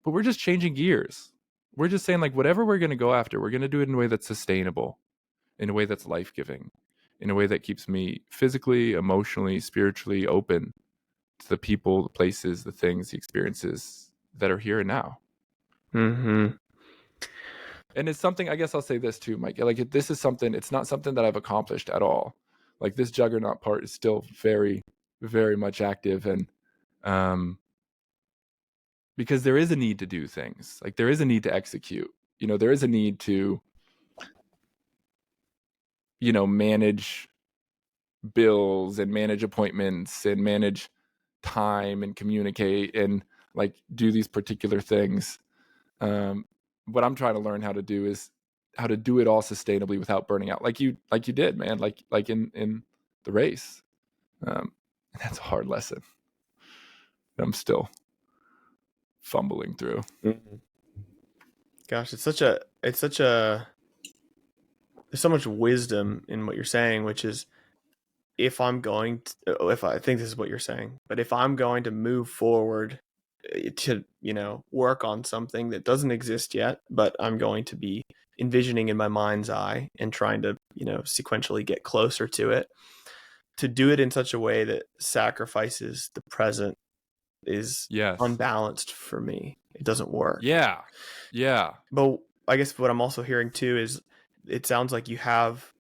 but we're just changing gears. We're just saying like, whatever we're going to go after, we're going to do it in a way that's sustainable, in a way that's life-giving, in a way that keeps me physically, emotionally, spiritually open to the people, the places, the things, the experiences that are here and now. And it's something, I guess I'll say this too, Mike, like this is something, it's not something that I've accomplished at all. Like this juggernaut part is still very, very much active. And because there is a need to do things, like there is a need to execute, there is a need to, manage bills and manage appointments and manage time and communicate and like do these particular things. What I'm trying to learn how to do is how to do it all sustainably without burning out, like you did, man, like in the race. And that's a hard lesson that I'm still fumbling through. Gosh, there's so much wisdom in what you're saying, which is, if I think this is what you're saying, but if I'm going to move forward to, work on something that doesn't exist yet, but I'm going to be envisioning in my mind's eye and trying to, sequentially get closer to it, to do it in such a way that sacrifices the present is unbalanced for me. It doesn't work. Yeah. But I guess what I'm also hearing too is, it sounds like you have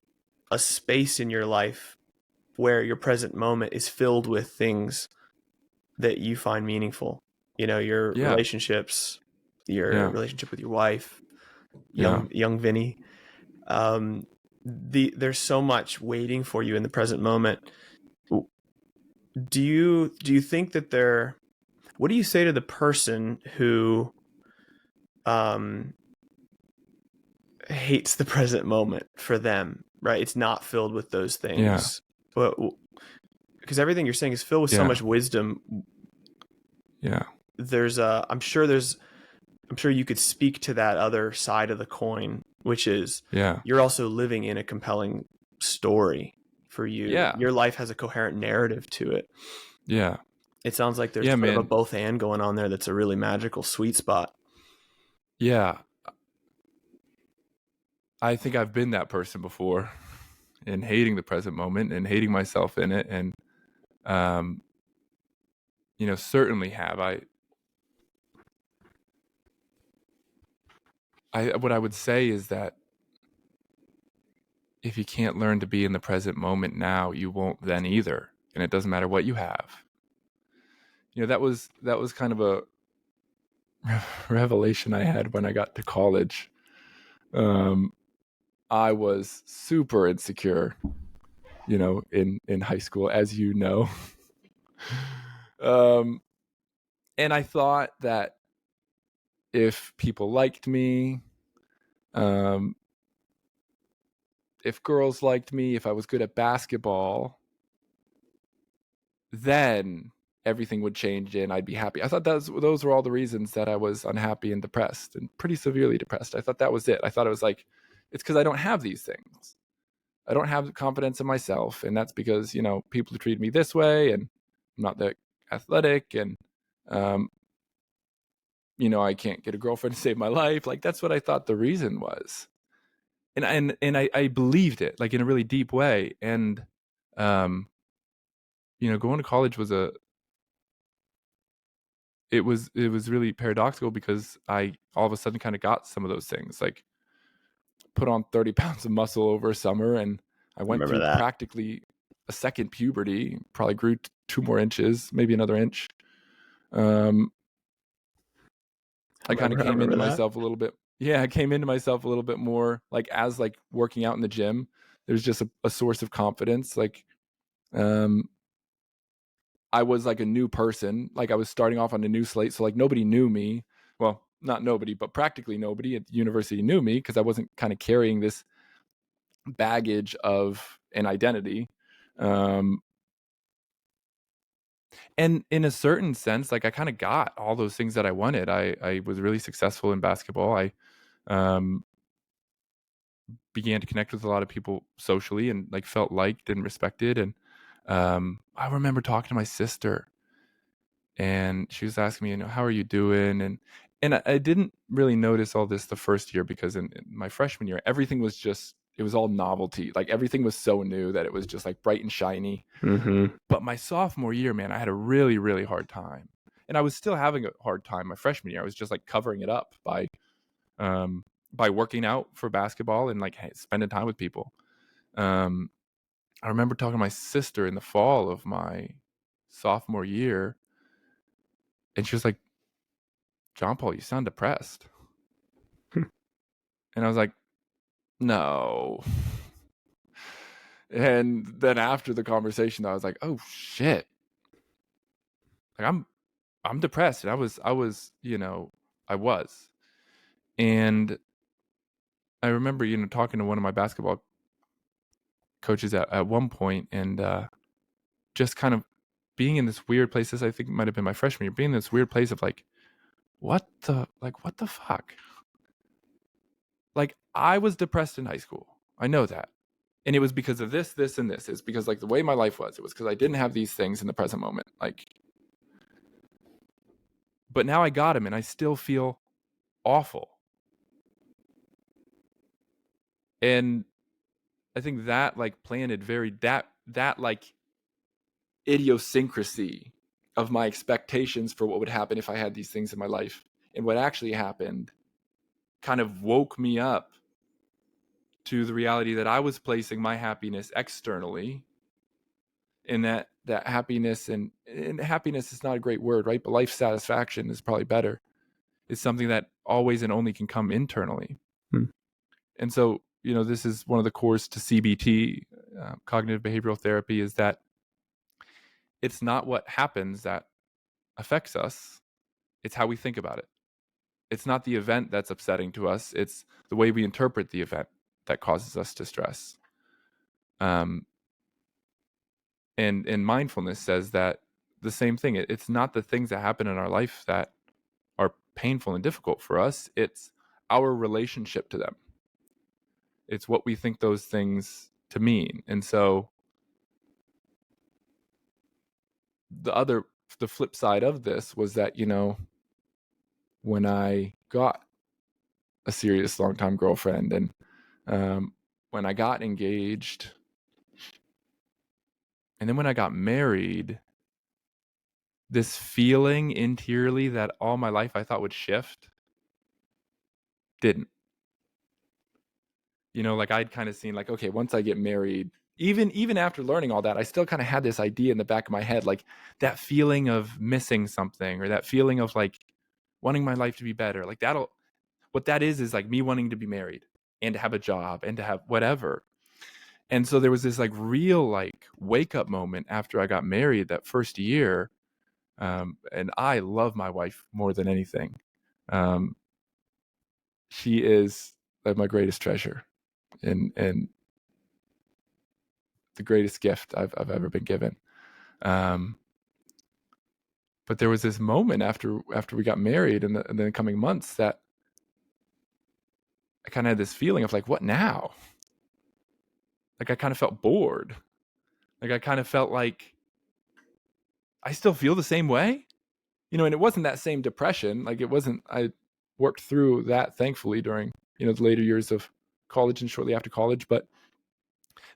a space in your life where your present moment is filled with things that you find meaningful. Your relationships, your relationship with your wife, Yeah. young Vinny. There's so much waiting for you in the present moment. Do you think that there? What do you say to the person who um hates the present moment for them? Right, it's not filled with those Yeah. things. But because everything you're saying is filled with so Yeah. much wisdom, Yeah. there's a. I'm sure you could speak to that other side of the coin, which is Yeah. you're also living in a compelling story for you. Yeah. Your life has a coherent narrative to it. Yeah. It sounds like there's Yeah, sort of a man. both and going on there that's a really magical sweet spot. Yeah. I think I've been that person before and hating the present moment and hating myself in it. And, um, certainly have. What I would say is that if you can't learn to be in the present moment now, you won't then either. And it doesn't matter what you have. That was kind of a revelation I had when I got to college. Um, I was super insecure, in high school, as you know. um, and I thought that if people liked me, um, if girls liked me, if I was good at basketball, then everything would change and I'd be happy. I thought those were all the reasons that I was unhappy and depressed and pretty severely depressed. I thought that was it. I thought it was like, it's because I don't have these things. I don't have confidence in myself, and that's because people treat me this way, and I'm not that athletic, and um, I can't get a girlfriend to save my life. Like that's what I thought the reason was, and I believed it like in a really deep way. And going to college it was really paradoxical because I all of a sudden kind of got some of those things, like put on 30 pounds of muscle over a summer, and I went Remember through that? practically a second puberty, probably grew 2 more inches, maybe another inch. Um, I I kind of remember. I came into remember that. myself a little bit. Yeah, I came into myself a little bit more, like as like working out in the gym. There's just a source of confidence. Like, um, I was like a new person. Like I was starting off on a new slate. So like nobody knew me. Well, not nobody, but practically nobody at the university knew me because I wasn't kind of carrying this baggage of an identity. Um, and in a certain sense, like I kind of got all those things that I wanted. I was really successful in basketball. I um, began to connect with a lot of people socially and like felt liked and respected. And I remember talking to my sister, and she was asking me, how are you doing? And I didn't really notice all this the first year because in my freshman year, everything was just it was all novelty. Like everything was so new that it was just like bright and shiny. Mm-hmm. But my sophomore year, man, I had a really, really hard time. And I was still having a hard time my freshman year. I was just like covering it up um by working out for basketball and like spending time with people. Um I remember talking to my sister in the fall of my sophomore year, and she was like, "John Paul, you sound depressed." And I was like, "No." And then after the conversation, I was like, "Oh shit. Like I'm depressed." And I was. And I remember, talking to one of my basketball coaches at one point, and just kind of being in this weird place. This I think might have been my freshman year, being in this weird place of like, what the fuck? Like I was depressed in high school. I know that. And it was because of this, and this. It's because like the way my life was. It was because I didn't have these things in the present moment. Like, but now I got them, and I still feel awful. And I think that like planted that like idiosyncrasy of my expectations for what would happen if I had these things in my life and what actually happened kind of woke me up to the reality that I was placing my happiness externally, and that happiness and happiness is not a great word, right? But life satisfaction is probably better. It's something that always and only can come internally. And so, this is one of the cores to CBT, cognitive behavioral therapy, is that it's not what happens that affects us, it's how we think about it. It's not the event that's upsetting to us, it's the way we interpret the event that causes us distress. Um, and mindfulness says that the same thing. It's not the things that happen in our life that are painful and difficult for us, it's our relationship to them. It's what we think those things to mean. And so the flip side of this was that, when I got a serious long time girlfriend, and when I got engaged, and then when I got married, this feeling interiorly that all my life I thought would shift didn't. Like I'd kind of seen, like, okay, once I get married, even after learning all that, I still kind of had this idea in the back of my head, like that feeling of missing something, or that feeling of like wanting my life to be better. Like what that is like me wanting to be married and to have a job and to have whatever. And so there was this like real like wake up moment after I got married that first year. And I love my wife more than anything. She is my greatest treasure, and the greatest gift I've ever been given. But there was this moment after we got married, and in the coming months, that I kind of had this feeling of like, what now? Like I kind of felt bored. Like I kind of felt like I still feel the same way, and it wasn't that same depression. Like it wasn't. I worked through that, thankfully, during the later years of college and shortly after college, but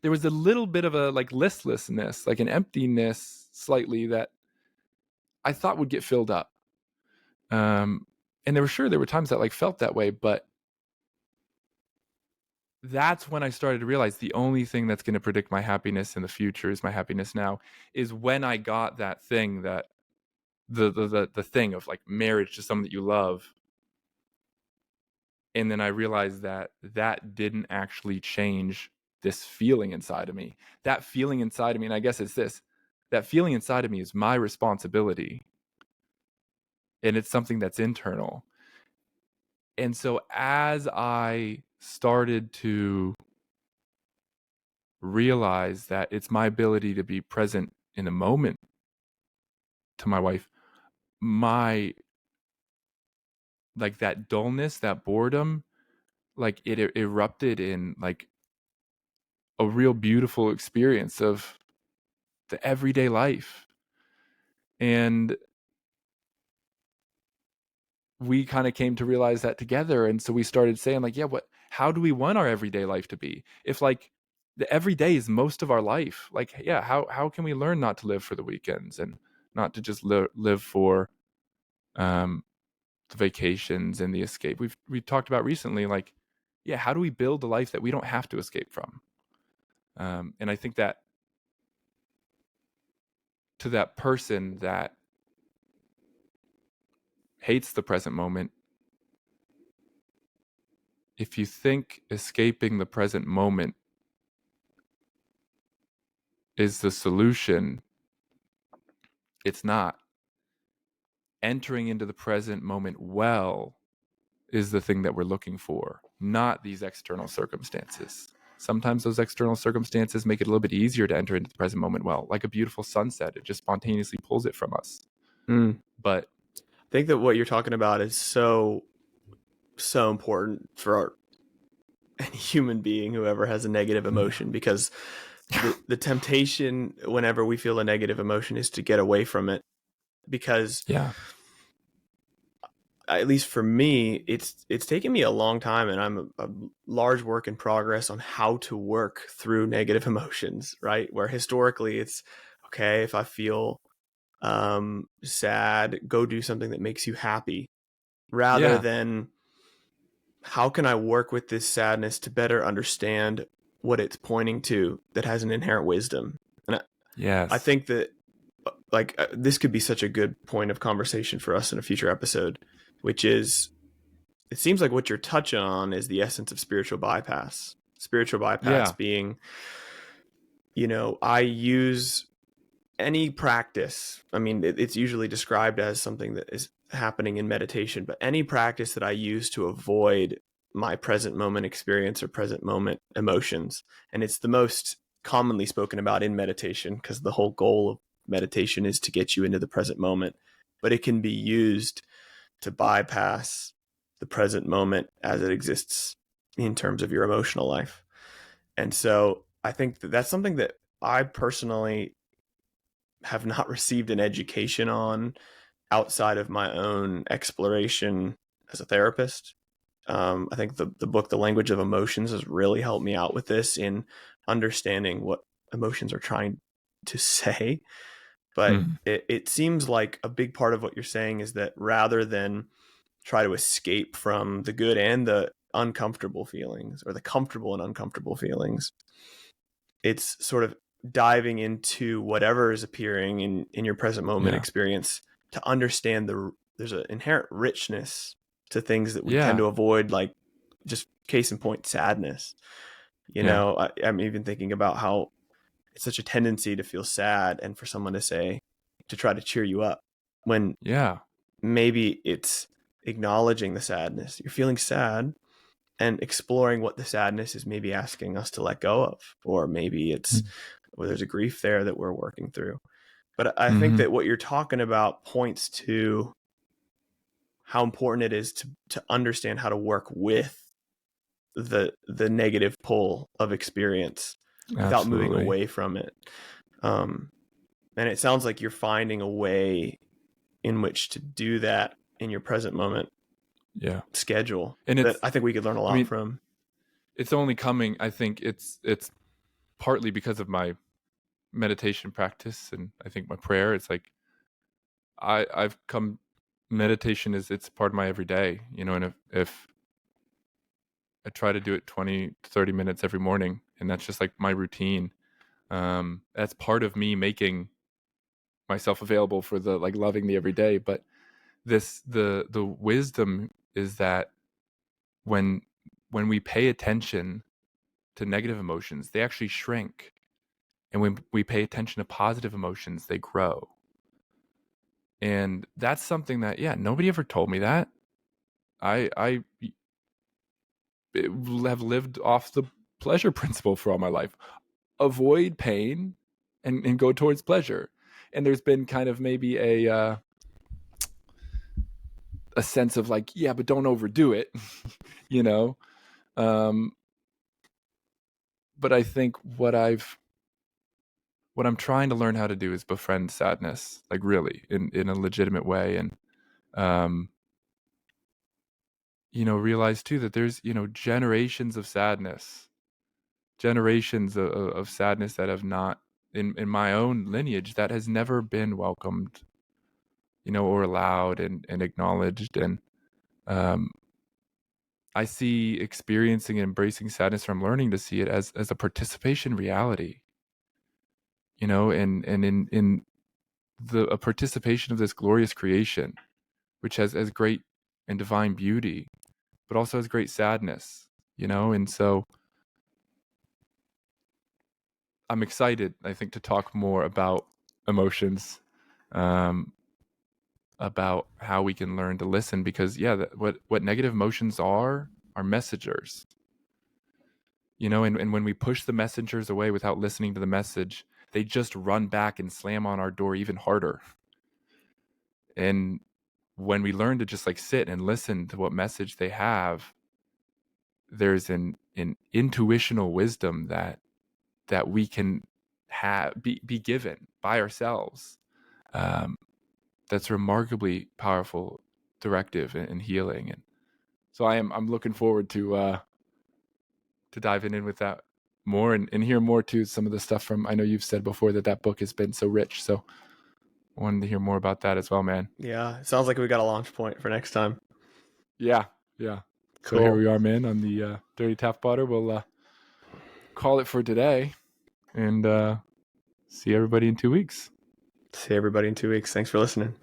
there was a little bit of a like listlessness, like an emptiness slightly, that I thought would get filled up. And there were times that like felt that way, but that's when I started to realize the only thing that's going to predict my happiness in the future is my happiness now. Is when I got that thing, that the thing of like marriage to someone that you love. And then I realized that didn't actually change this feeling inside of me. That feeling inside of me, and I guess it's this, that feeling inside of me is my responsibility. And it's something that's internal. And so as I started to realize that it's my ability to be present in a moment to my wife, my like that dullness, that boredom, like it erupted in like a real beautiful experience of the everyday life. And we kind of came to realize that together. And so we started saying like, yeah, how do we want our everyday life to be? If like the everyday is most of our life, like, yeah, how can we learn not to live for the weekends and not to just live for the vacations and the escape? We've talked about recently, like, yeah, how do we build a life that we don't have to escape from? And I think that to that person that hates the present moment, if you think escaping the present moment is the solution, it's not. Entering into the present moment well is the thing that we're looking for, not these external circumstances. Sometimes those external circumstances make it a little bit easier to enter into the present moment well, like a beautiful sunset. It just spontaneously pulls it from us. But I think that what you're talking about is so important for any human being who ever has a negative emotion, because the temptation whenever we feel a negative emotion is to get away from it, because yeah, at least for me, it's taken me a long time, and I'm a large work in progress on how to work through negative emotions, right? Where historically it's okay, if I feel sad, go do something that makes you happy, rather yeah, than how can I work with this sadness to better understand what it's pointing to that has an inherent wisdom. And I yes, think that this could be such a good point of conversation for us in a future episode, which is it seems like what you're touching on is the essence of spiritual bypass. Spiritual bypass Yeah. being, I use any practice. I mean, it's usually described as something that is happening in meditation, but any practice that I use to avoid my present moment experience or present moment emotions. And it's the most commonly spoken about in meditation, because the whole goal of meditation is to get you into the present moment, but it can be used to bypass the present moment as it exists in terms of your emotional life. And so I think that that's something that I personally have not received an education on outside of my own exploration as a therapist. I think the book, The Language of Emotions, has really helped me out with this in understanding what emotions are trying to say. But Mm. it seems like a big part of what you're saying is that rather than try to escape from the good and the uncomfortable feelings, or the comfortable and uncomfortable feelings, it's sort of diving into whatever is appearing in your present moment Yeah. experience to understand there's an inherent richness to things that we tend Yeah. to avoid, like just case in point, sadness. Yeah. I'm even thinking about how it's such a tendency to feel sad and for someone to try to cheer you up, when Yeah. maybe it's acknowledging the sadness. You're feeling sad and exploring what the sadness is maybe asking us to let go of, or maybe it's, well, there's a grief there that we're working through. But I think Mm-hmm. that what you're talking about points to how important it is to understand how to work with the negative pull of experience without moving Absolutely. away from it. Um, and it sounds like you're finding a way in which to do that in your present moment Yeah. schedule And that it's, I think we could learn a I lot mean, from. it's only coming, I think it's partly because of my meditation practice, and I think my prayer. It's like I've come, meditation is, it's part of my everyday, and if I try to do it 20 to 30 minutes every morning, and that's just like my routine. That's part of me making myself available for the, like, loving the everyday. But the wisdom is that when we pay attention to negative emotions, they actually shrink. And when we pay attention to positive emotions, they grow. And that's something that, yeah, nobody ever told me that. I have lived off the pleasure principle for all my life. Avoid pain and go towards pleasure. And there's been kind of maybe a sense of like, yeah, but don't overdo it, you know. Um, but I think what I'm trying to learn how to do is befriend sadness, like really in a legitimate way. And um, realize too that there's, generations of sadness, generations of sadness that have not, in my own lineage, that has never been welcomed, or allowed and acknowledged. And um, I see experiencing and embracing sadness, or I'm learning to see it as a participation reality, and in a participation of this glorious creation, which has great and divine beauty, but also has great sadness, and so I'm excited, I think, to talk more about emotions, um, about how we can learn to listen, because yeah, what negative emotions are messengers, and when we push the messengers away without listening to the message, they just run back and slam on our door even harder. And when we learn to just like sit and listen to what message they have, there's an intuitional wisdom that we can be given by ourselves, um, that's remarkably powerful, directive, and healing. And so I'm looking forward to diving in with that more, and hear more too, some of the stuff from, I know you've said before that book has been so rich, so I wanted to hear more about that as well, man. Yeah, it sounds like we got a launch point for next time. Yeah. Yeah. So here Cool. we are, man, on the Dirty Tap Water. We'll call it for today, and see everybody in 2 weeks. See everybody in 2 weeks. Thanks for listening.